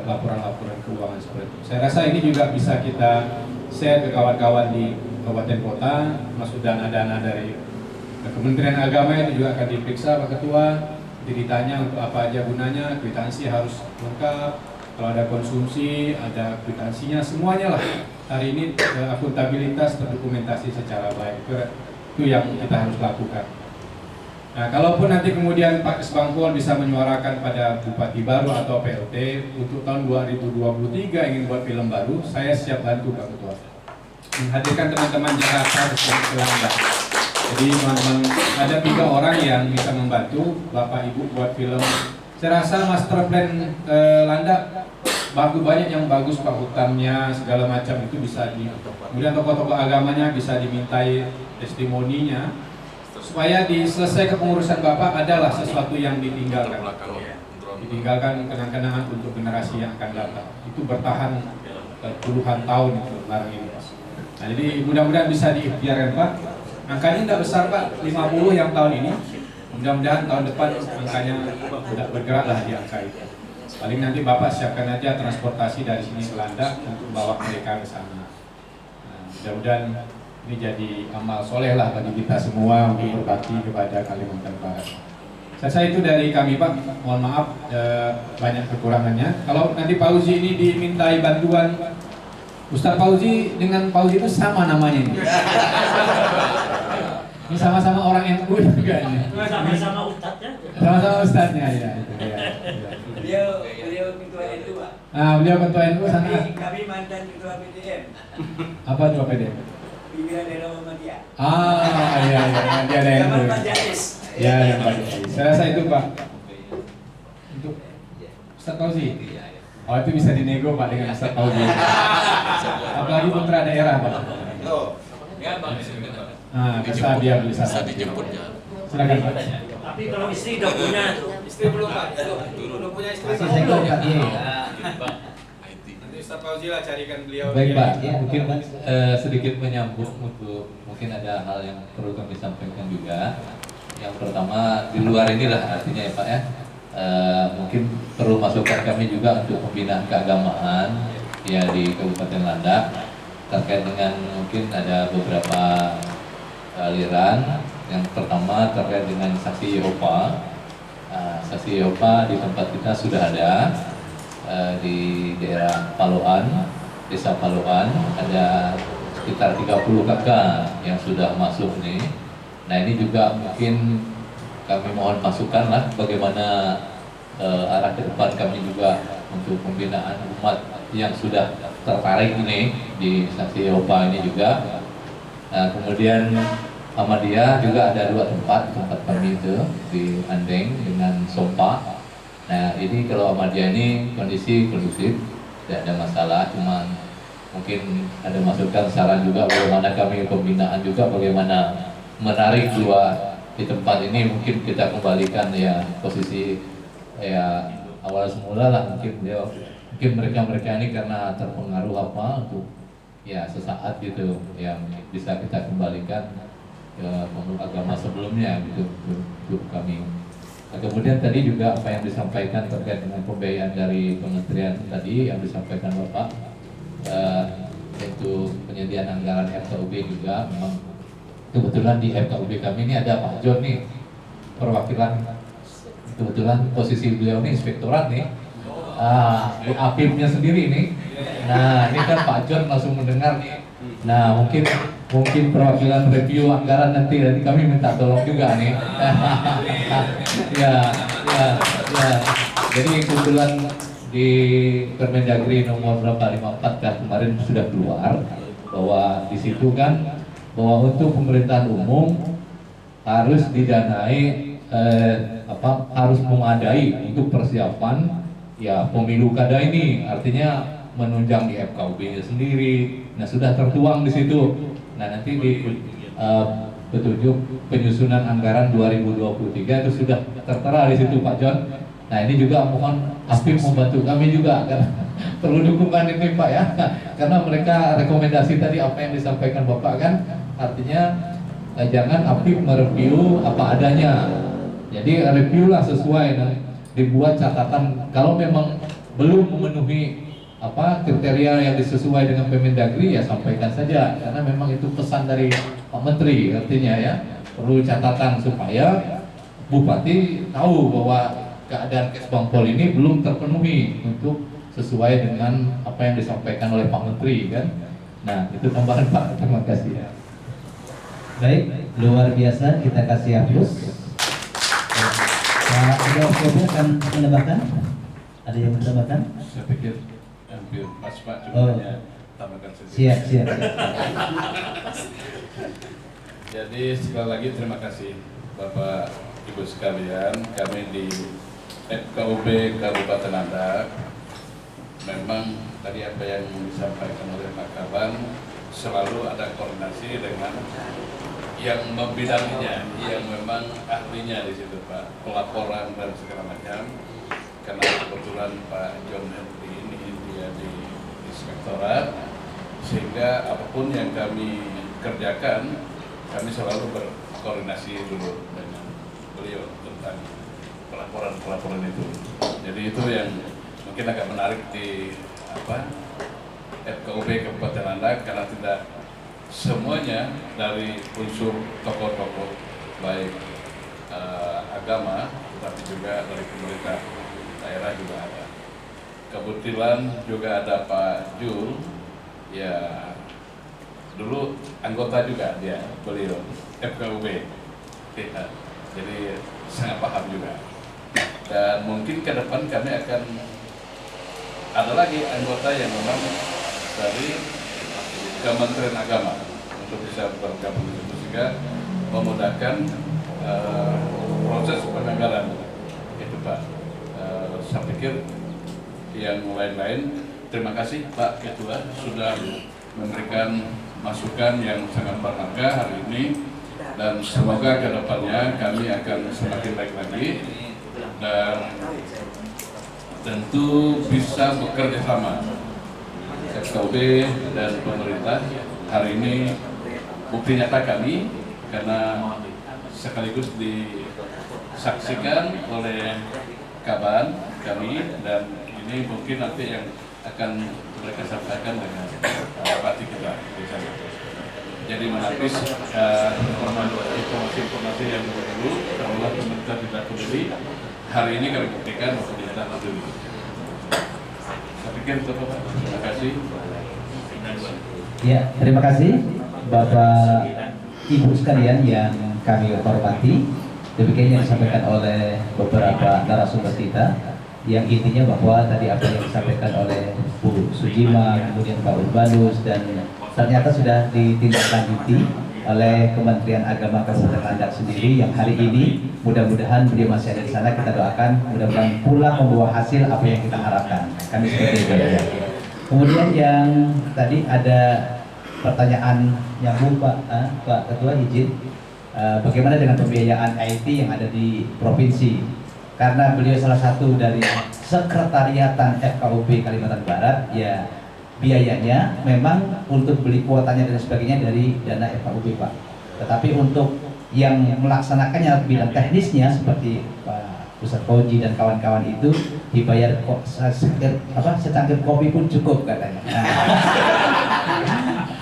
laporan-laporan keuangan seperti itu. Saya rasa ini juga bisa kita share ke kawan-kawan di kabupaten kota, masuk dana-dana dari Kementerian Agama itu juga akan diperiksa Pak Ketua, ditanya untuk apa aja gunanya, kwitansi harus lengkap, kalau ada konsumsi, ada kwitansinya, semuanya lah. Hari ini akuntabilitas terdokumentasi secara baik, itu yang kita harus lakukan. Nah, kalaupun nanti kemudian Pak Kesbangpol bisa menyuarakan pada Bupati baru atau PLT untuk tahun 2023 ingin buat film baru, saya siap bantu Pak Ketua. Menghadirkan teman-teman Jakarta bersama Belanda. Jadi teman-teman ada 3 orang yang bisa membantu Bapak Ibu buat film. Saya rasa master plan Landa bagus, banyak yang bagus Pak, hutannya segala macam itu bisa di. Kemudian tokoh-tokoh agamanya bisa dimintai testimoninya. Supaya di selesai kepengurusan Bapak adalah sesuatu yang ditinggalkan. Ditinggalkan kenang-kenangan untuk generasi yang akan datang. Itu bertahan puluhan tahun itu barang ini. Nah, jadi mudah-mudahan bisa diikhtiarkan Pak. Angkanya tidak besar Pak, 50 yang tahun ini. Mudah-mudahan tahun depan angkanya tidak bergeraklah di angka itu. Paling nanti Bapak siapkan aja transportasi dari sini ke Landak untuk bawa mereka ke sana. Nah, mudah-mudahan ini jadi amal soleh lah bagi kita semua untuk berbakti kepada Kalimantan Barat. Saya rasa itu dari kami Pak, mohon maaf banyak kekurangannya. Kalau nanti Pak Uzi ini dimintai bantuan, Ustadz Fauzi dengan Fauzi itu sama namanya ini. Ini sama-sama orang NU juga ini. Sama-sama ustadznya. Sama-sama ustadznya ya. Beliau ketua NU Pak. Nah, beliau ketua NU sana. Kami mantan ketua PDM. Apa ketua PDM? Pimpinan daerah Muhammadiyah. Iya, dia ada NU. Pak Jais. Ya, yang Pak Jais. Saya rasa itu Pak. Untuk Ustadz Fauzi. Oh, itu bisa dinego Pak dengan Ustadz Fauzi. Apalagi putra daerah Pak. Nah, bisa dia bisa dijemputnya. Silakan Pak. Tapi kalau istri udah punya tuh. Istri belum Pak. Udah punya istri. Masih segel Pak. Nanti Ustadz Fauzi lah carikan beliau. Baik Pak, ya, mungkin sedikit menyambung untuk mungkin ada hal yang perlu kami sampaikan juga. Yang pertama di luar inilah artinya ya Pak ya. Mungkin perlu masukan kami juga untuk pembinaan keagamaan ya di Kabupaten Landak terkait dengan mungkin ada beberapa aliran. Yang pertama terkait dengan saksi Yehova. Saksi Yehova di tempat kita sudah ada di daerah Paloan, desa Paloan ada sekitar 30 kakak yang sudah masuk nih. Nah ini juga mungkin kami mohon masukan lah bagaimana arah ke depan kami juga untuk pembinaan umat yang sudah tertarik ini di saksi OPA ini juga. Nah, kemudian Ahmadiyah juga ada 2 tempat kami itu di Andeng dengan Sompa. Nah, ini kalau Ahmadiyah ini kondisi kondusif, tidak ada masalah, cuman mungkin ada masukan saran juga bagaimana kami pembinaan juga bagaimana menarik dua di tempat ini, mungkin kita kembalikan ya posisi ya awal semula lah, mungkin mereka ini karena terpengaruh apa untuk ya sesaat gitu yang bisa kita kembalikan ke pemeluk agama sebelumnya gitu untuk kami. Nah, kemudian tadi juga apa yang disampaikan terkait dengan pembiayaan dari kementerian tadi yang disampaikan Bapak, yaitu penyediaan anggaran FKUB juga memang kebetulan di FKUB kami ini ada Pak John nih perwakilan, kebetulan posisi beliau nih inspektorat nih, di APIM-nya sendiri nih. Nah ini kan Pak John langsung mendengar nih. Nah mungkin perwakilan review anggaran nanti kami minta tolong juga nih. ya. Jadi kebetulan di Permendagri nomor berapa 54 kan kemarin sudah keluar bahwa di situ kan bahwa untuk pemerintahan umum harus didanai harus memadai untuk persiapan ya pemilu kada ini, artinya menunjang di FKUB-nya sendiri. Nah sudah tertuang di situ. Nah nanti di petunjuk penyusunan anggaran 2023 itu sudah tertera di situ Pak John. Nah ini juga mohon APIM membantu kami juga karena perlu dukungan ini Pak ya, karena mereka rekomendasi tadi apa yang disampaikan Bapak kan, artinya jangan APIM mereview apa adanya. Jadi review lah sesuai dan dibuat catatan kalau memang belum memenuhi kriteria yang disesuai dengan Permendagri ya sampaikan saja, karena memang itu pesan dari Pak Menteri, artinya ya perlu catatan supaya Bupati tahu bahwa keadaan Kesbangpol ini belum terpenuhi untuk sesuai dengan apa yang disampaikan oleh Pak Menteri kan. Nah itu tambahan Pak, terima kasih ya. Baik, luar biasa, kita kasih aplaus. Pak Jokowi akan menambahkan? Ada yang menambahkan? Saya pikir hampir pas Pak, cuma tambahkan sedikit. Siap. Jadi sekali lagi terima kasih Bapak Ibu sekalian, kami di FKUB Kabupaten Landak memang tadi apa yang disampaikan oleh Pak Kaban, selalu ada koordinasi dengan yang membidanginya, yang memang ahlinya di situ Pak, pelaporan dan segala macam. Karena kebetulan Pak John Henry ini dia di inspektorat, sehingga apapun yang kami kerjakan, kami selalu berkoordinasi dulu dengan beliau tentang pelaporan itu. Jadi itu yang mungkin agak menarik di FKUB Kabupaten Landak, karena tidak semuanya dari unsur tokoh-tokoh baik agama, tetapi juga dari pemerintah daerah juga ada. Kebetulan juga ada Pak Jul, ya dulu anggota juga dia, beliau FKUB, jadi sangat paham juga. Dan mungkin ke depan kami akan ada lagi anggota yang memang dari Kementerian Agama untuk bisa bergabung itu, sehingga memudahkan proses penganggaran itu Pak. Saya pikir yang lain-lain, terima kasih Pak Ketua sudah memberikan masukan yang sangat berharga hari ini, dan semoga ke depannya kami akan semakin baik lagi dan tentu bisa bekerja sama FKUB dan pemerintah. Hari ini bukti nyata kami, karena sekaligus disaksikan oleh Kaban kami, dan ini mungkin nanti yang akan mereka sampaikan dengan bupati kita di sana. Jadi menapis informasi yang dulu, kalau pemerintah tidak peduli, hari ini kami buktikan bahwa pemerintah peduli. Saya pikir itu Pak. Terima kasih. Ya, terima kasih Bapak Ibu sekalian yang kami hormati. Demikian yang disampaikan oleh beberapa narasumber kita. yang intinya bahwa tadi apa yang disampaikan oleh Bu Sujima, kemudian Pak Urbanus, dan ternyata sudah ditindaklanjuti oleh Kementerian Agama Kabupaten Landak sendiri, yang hari ini mudah-mudahan beliau masih ada di sana. Kita doakan mudah-mudahan pulang membawa hasil apa yang kita harapkan. Kami seperti itu ya. Kemudian yang tadi ada pertanyaan nyambung Pak Ketua, izin bagaimana dengan pembiayaan IT yang ada di provinsi? Karena beliau salah satu dari sekretariatan FKUB Kalimantan Barat, ya biayanya memang untuk beli kuotanya dan sebagainya dari dana FKUB Pak. Tetapi untuk yang melaksanakannya bidang teknisnya seperti Pak Ustadz Fauji dan kawan-kawan itu dibayar kok secangkir kopi pun cukup katanya.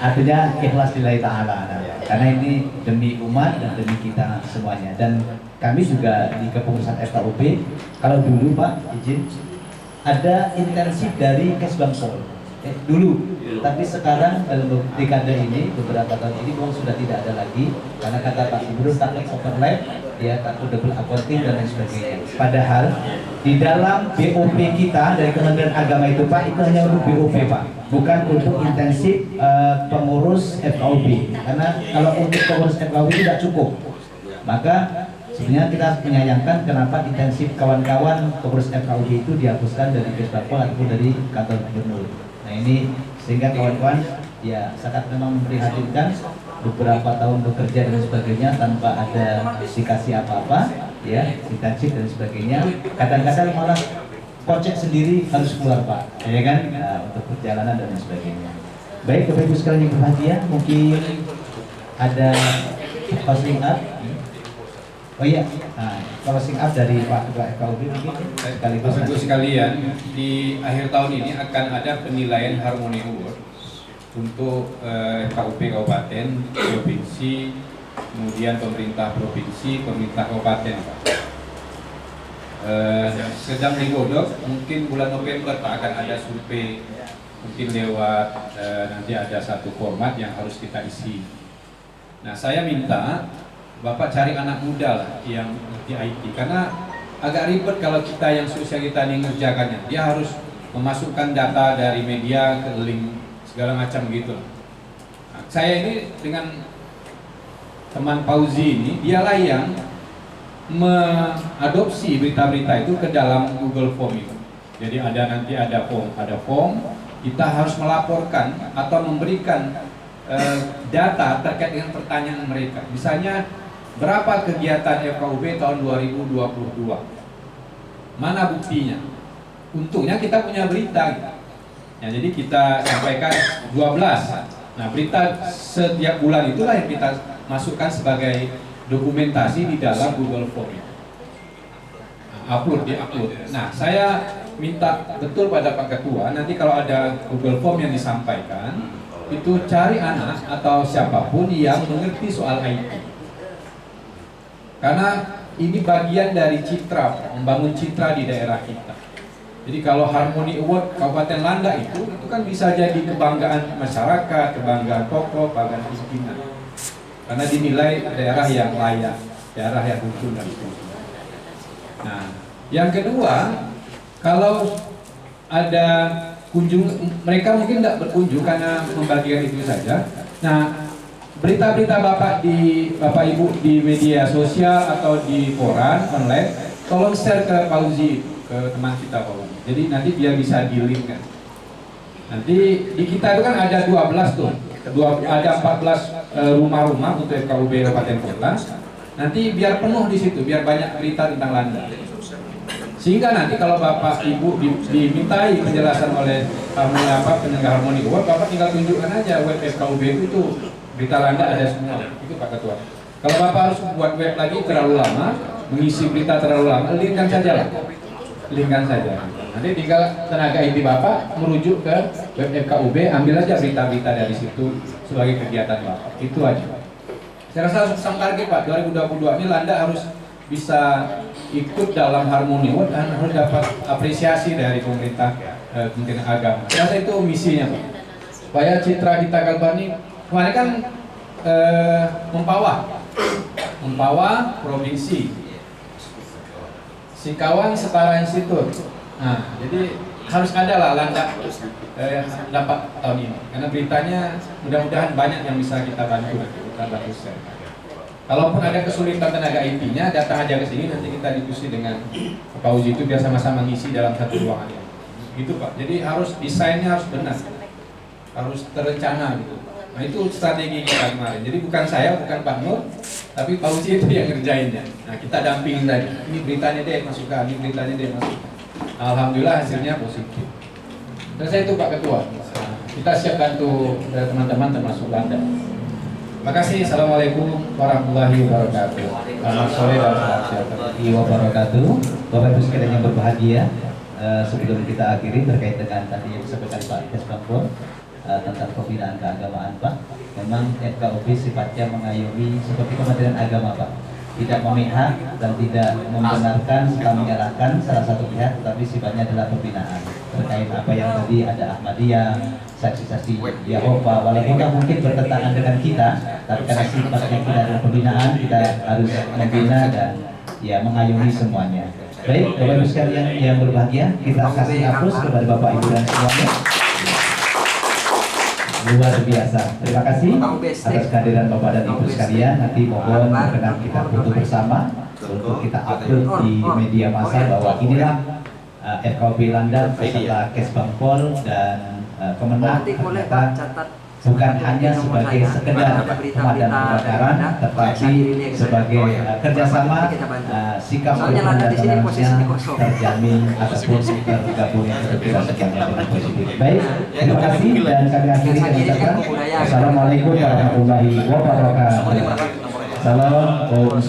Artinya ikhlas lillahi ta'ala. Karena ini demi umat dan demi kita semuanya. Dan kami juga di kepengurusan FKUB, kalau dulu Pak izin, ada intensif dari Kesbangpol dulu, tapi sekarang dalam dekade ini, beberapa tahun ini memang sudah tidak ada lagi, karena kata Pak Gubernur takut overlap, ya takut double accounting dan lain sebagainya. Padahal di dalam BOP kita dari Kementerian Agama itu Pak, itu hanya untuk BOP Pak, bukan untuk intensif pengurus FKUB, karena kalau untuk pengurus FKUB tidak cukup. Maka sebenarnya kita menyayangkan kenapa intensif kawan-kawan pengurus FKUB itu dihapuskan dari Kesbangpol ataupun dari kantor gubernur. Nah ini sehingga kawan-kawan ya sangat memang memprihatinkan, beberapa tahun bekerja dan sebagainya tanpa ada dikasih apa-apa, ya intensif dan sebagainya. Kadang-kadang malah kocek sendiri harus keluar Pak, ya kan, untuk perjalanan dan sebagainya. Baik Bapak Ibu sekalian yang berbahagia, mungkin ada closing up. Oh iya, closing up dari Pak Ketua FKUB mungkin sekaligus. Bapak Ibu sekalian, di akhir tahun ini akan ada penilaian Harmony Award untuk FKUB Kabupaten, Provinsi, kemudian pemerintah provinsi, pemerintah kabupaten. Sedang digodok, mungkin bulan November Pak akan ada survei, mungkin lewat nanti ada satu format yang harus kita isi. Nah saya minta Bapak cari anak muda lah yang di IT, karena agak ribet kalau kita yang sosial kita ini ngerjakannya. Dia harus memasukkan data dari media ke link segala macam gitu. Nah, saya ini dengan teman Fauzi ini, dialah yang mengadopsi berita-berita itu ke dalam Google Form itu. Jadi nanti ada form, kita harus melaporkan atau memberikan data terkait dengan pertanyaan mereka. Misalnya berapa kegiatan FKUB tahun 2022? Mana buktinya? Untungnya kita punya berita. Ya, jadi kita sampaikan 12. Nah, berita setiap bulan itulah yang kita masukkan sebagai dokumentasi di dalam Google Form. Nah, diupload. Nah, saya minta betul pada Pak Ketua, nanti kalau ada Google Form yang disampaikan, itu cari anak atau siapapun yang mengerti soal IT. Karena ini bagian dari citra, membangun citra di daerah kita. Jadi kalau Harmony Award Kabupaten Landak itu kan bisa jadi kebanggaan masyarakat, kebanggaan tokoh, kebanggaan pimpinan. Karena dinilai daerah yang layak, daerah yang rukun dan seterusnya. Nah, yang kedua, kalau ada mereka mungkin tidak berkunjung karena membagikan itu saja. Nah, berita-berita Bapak Ibu di media sosial atau di koran online, tolong share ke Fauzi, ke teman kita Pak. Jadi nanti dia bisa di-link kan. Nanti di kita itu kan ada 12 tuh, ada 14 rumah-rumah untuk FKUB Kabupaten Kota. Nanti biar penuh di situ, biar banyak berita tentang Landak. Sehingga nanti kalau Bapak Ibu dimintai penjelasan oleh penyelenggara Harmony Award, Bapak tinggal tunjukkan aja web FKUB itu berita Landak ada semua. Itu Pak Ketua. Kalau Bapak harus buat web lagi terlalu lama, mengisi berita terlalu lama, linkkan saja lah. Linkkan saja. Nanti tinggal tenaga IT Bapak merujuk ke web FKUB, ambil aja berita-berita dari situ sebagai kegiatan Bapak. Itu aja. Saya rasa sang target Pak 2022 ini Landak harus bisa ikut dalam Harmony Award dan harus dapat apresiasi dari pemerintah Kementerian Agama. Saya rasa itu misinya Pak. Supaya citra kita Kalbani kemarin kan Mempawah provinsi, Singkawang Setara Institut, Nah, jadi harus ada lah landak dapat tahun ini. Karena beritanya mudah-mudahan banyak yang bisa kita bantu nanti, kita bantu share. Kalaupun ada kesulitan tenaga IT-nya, datang aja ke sini nanti kita diskusi dengan Pak Uzi itu biar sama-sama ngisi dalam satu ruangan ini. Gitu Pak. Jadi harus desainnya harus benar, harus terencana gitu. Nah itu strategi kita kemarin. Jadi bukan saya, bukan Pak Nur, tapi Pak Uzi itu yang ngerjainnya. Nah kita dampingin tadi. Ini beritanya deh masukkan, ini beritanya deh masukkan. Alhamdulillah hasilnya positif. Dan saya itu Pak Ketua. Nah, kita siap bantu teman-teman termasuk Landa. Terima kasih. Assalamualaikum warahmatullahi wabarakatuh. Selamat sore dan salam sejahtera. Wabarakatuh. Bapak Ibu sekalian yang berbahagia, sebelum kita akhiri terkait dengan tadi yang disampaikan Pak Kesbangpol tentang pembinaan keagamaan Pak, memang FKUB sifatnya mengayomi seperti Kementerian Agama Pak, tidak memihak dan tidak membenarkan serta menyalahkan salah satu pihak, tetapi sifatnya adalah pembinaan terkait apa yang tadi ada Ahmadiyah, saksi-saksi Yehova, walaupun mungkin bertentangan dengan kita, tapi karena sifatnya kita adalah pembinaan, kita harus membina dan ya mengayomi semuanya. Baik, Bapak Ibu sekalian yang berbahagia, kita kasih aplaus kepada Bapak Ibu dan semuanya. Luar biasa. Terima kasih atas kehadiran Bapak dan Ibu sekalian. Nanti mohon berkenan kita foto bersama untuk kita upload di media massa bahwa inilah FKUB Landak beserta Kesbangpol dan Kemenang ternyata bukan hanya sebagai sekedar pemadam kebakaran, tetapi sebagai kerjasama sikap dan toleransinya terjamin ataupun tergabungnya kita sekiannya dengan positif. Baik, terima kasih dan kami akhiri dengan kata Assalamualaikum warahmatullahi wabarakatuh. Salam Om